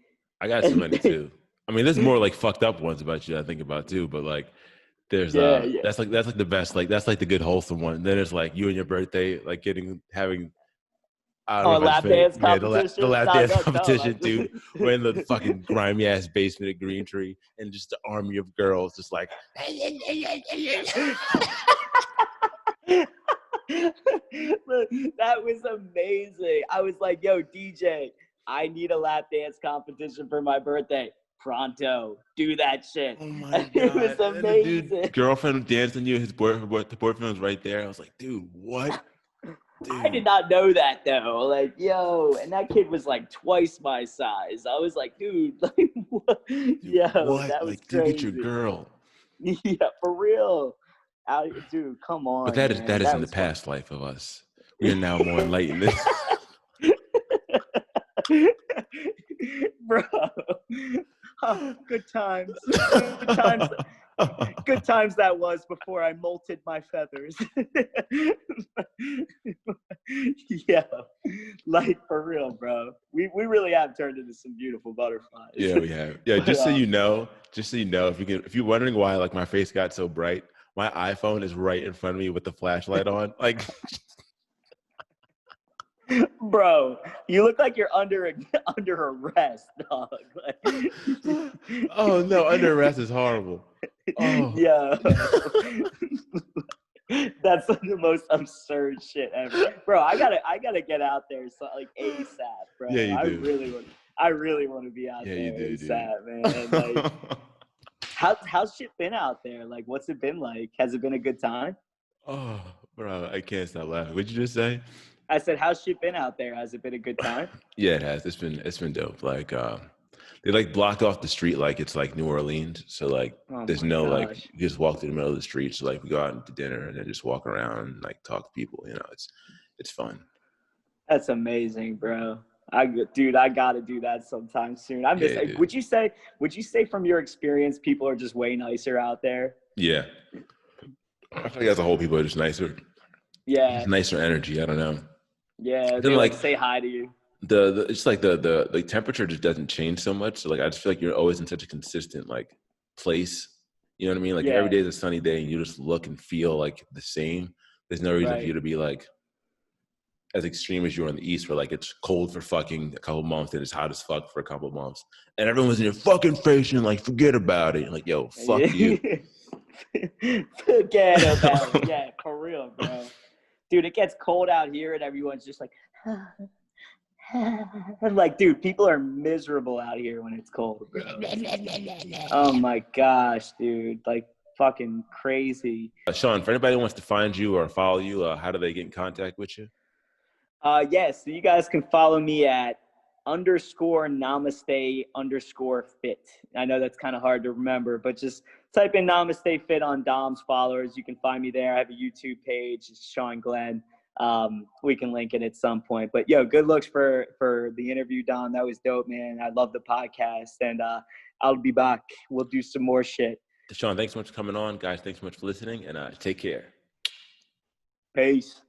I got so many too. I mean, there's more like fucked up ones about you I think about too, but like there's that's like the best, like that's like the good wholesome one. Then it's like you and your birthday, like having lap dance competition. The lap dance competition, dude. We're in the fucking grimy ass basement at Green Tree, and just the army of girls just like that was amazing. I was like, yo, DJ, I need a lap dance competition for my birthday. Pronto. Do that shit. Oh my God. It was amazing. Dude, girlfriend dancing you, the boyfriend was right there. I was like, dude, what? Dude. I did not know that though. Like, yo, and that kid was like twice my size. I was like, dude, like, what? Yo, what? That was like, crazy. Dude, get your girl. Yeah, for real. Dude, come on. But that is in the past life of us. We are now more enlightened. Bro. Oh, good times. Good times that was before I molted my feathers. Yeah, like for real, bro. We really have turned into some beautiful butterflies. Yeah, we have. Yeah, but, just so you know, if you're wondering why like my face got so bright, my iPhone is right in front of me with the flashlight on. Like, bro, you look like you're under arrest, dog. Like, oh no, under arrest is horrible. Oh. Yeah. That's the most absurd shit ever, bro. I gotta get out there, so like ASAP, bro. Yeah, you do. Really want. I really want to be out Yeah, there you do, ASAP, man. Like, dude. how's shit been out there? Like, what's it been like? Has it been a good time? Oh, bro, I can't stop laughing. What'd you just say? I said, how's shit been out there? Has it been a good time? Yeah, it has. It's been dope. Like they like blocked off the street like it's like New Orleans. So like Oh there's my no like gosh. you just walk through the middle of the street. So like we go out to dinner and then just walk around and like talk to people. You know, it's fun. That's amazing, bro. Dude, I gotta do that sometime soon. I miss. Yeah, dude. Would you say from your experience, people are just way nicer out there? Yeah. I feel like as a whole people are just nicer. Just Yeah, nicer energy. I don't know. yeah. Then They like like say hi to you. the it's like the temperature just doesn't change so much. So like I just feel like you're always in such a consistent like place. You know what I mean? Like every Yeah, day is a sunny day and you just look and feel like the same. There's no reason for right. you to be like as extreme as you are in the East, where like it's cold for fucking a couple months and it's hot as fuck for a couple months, and everyone's in your fucking face and like forget about it. And like, yo, fuck you. Forget about it. Yeah, for real, bro. Dude, it gets cold out here, and everyone's just like, like, dude, people are miserable out here when it's cold, bro. Oh my gosh, dude, like fucking crazy. Sean, for anybody who wants to find you or follow you, how do they get in contact with you? Yes, so you guys can follow me at _namaste_fit. I know that's kind of hard to remember, but just type in namaste fit on Dom's followers. You can find me there. I have a YouTube page. It's Sean Glenn. We can link it at some point. But yo, good looks for the interview, Dom. That was dope, man. I love the podcast, and I'll be back. We'll do some more shit. Sean, thanks so much for coming on, guys. Thanks so much for listening, and take care. Peace.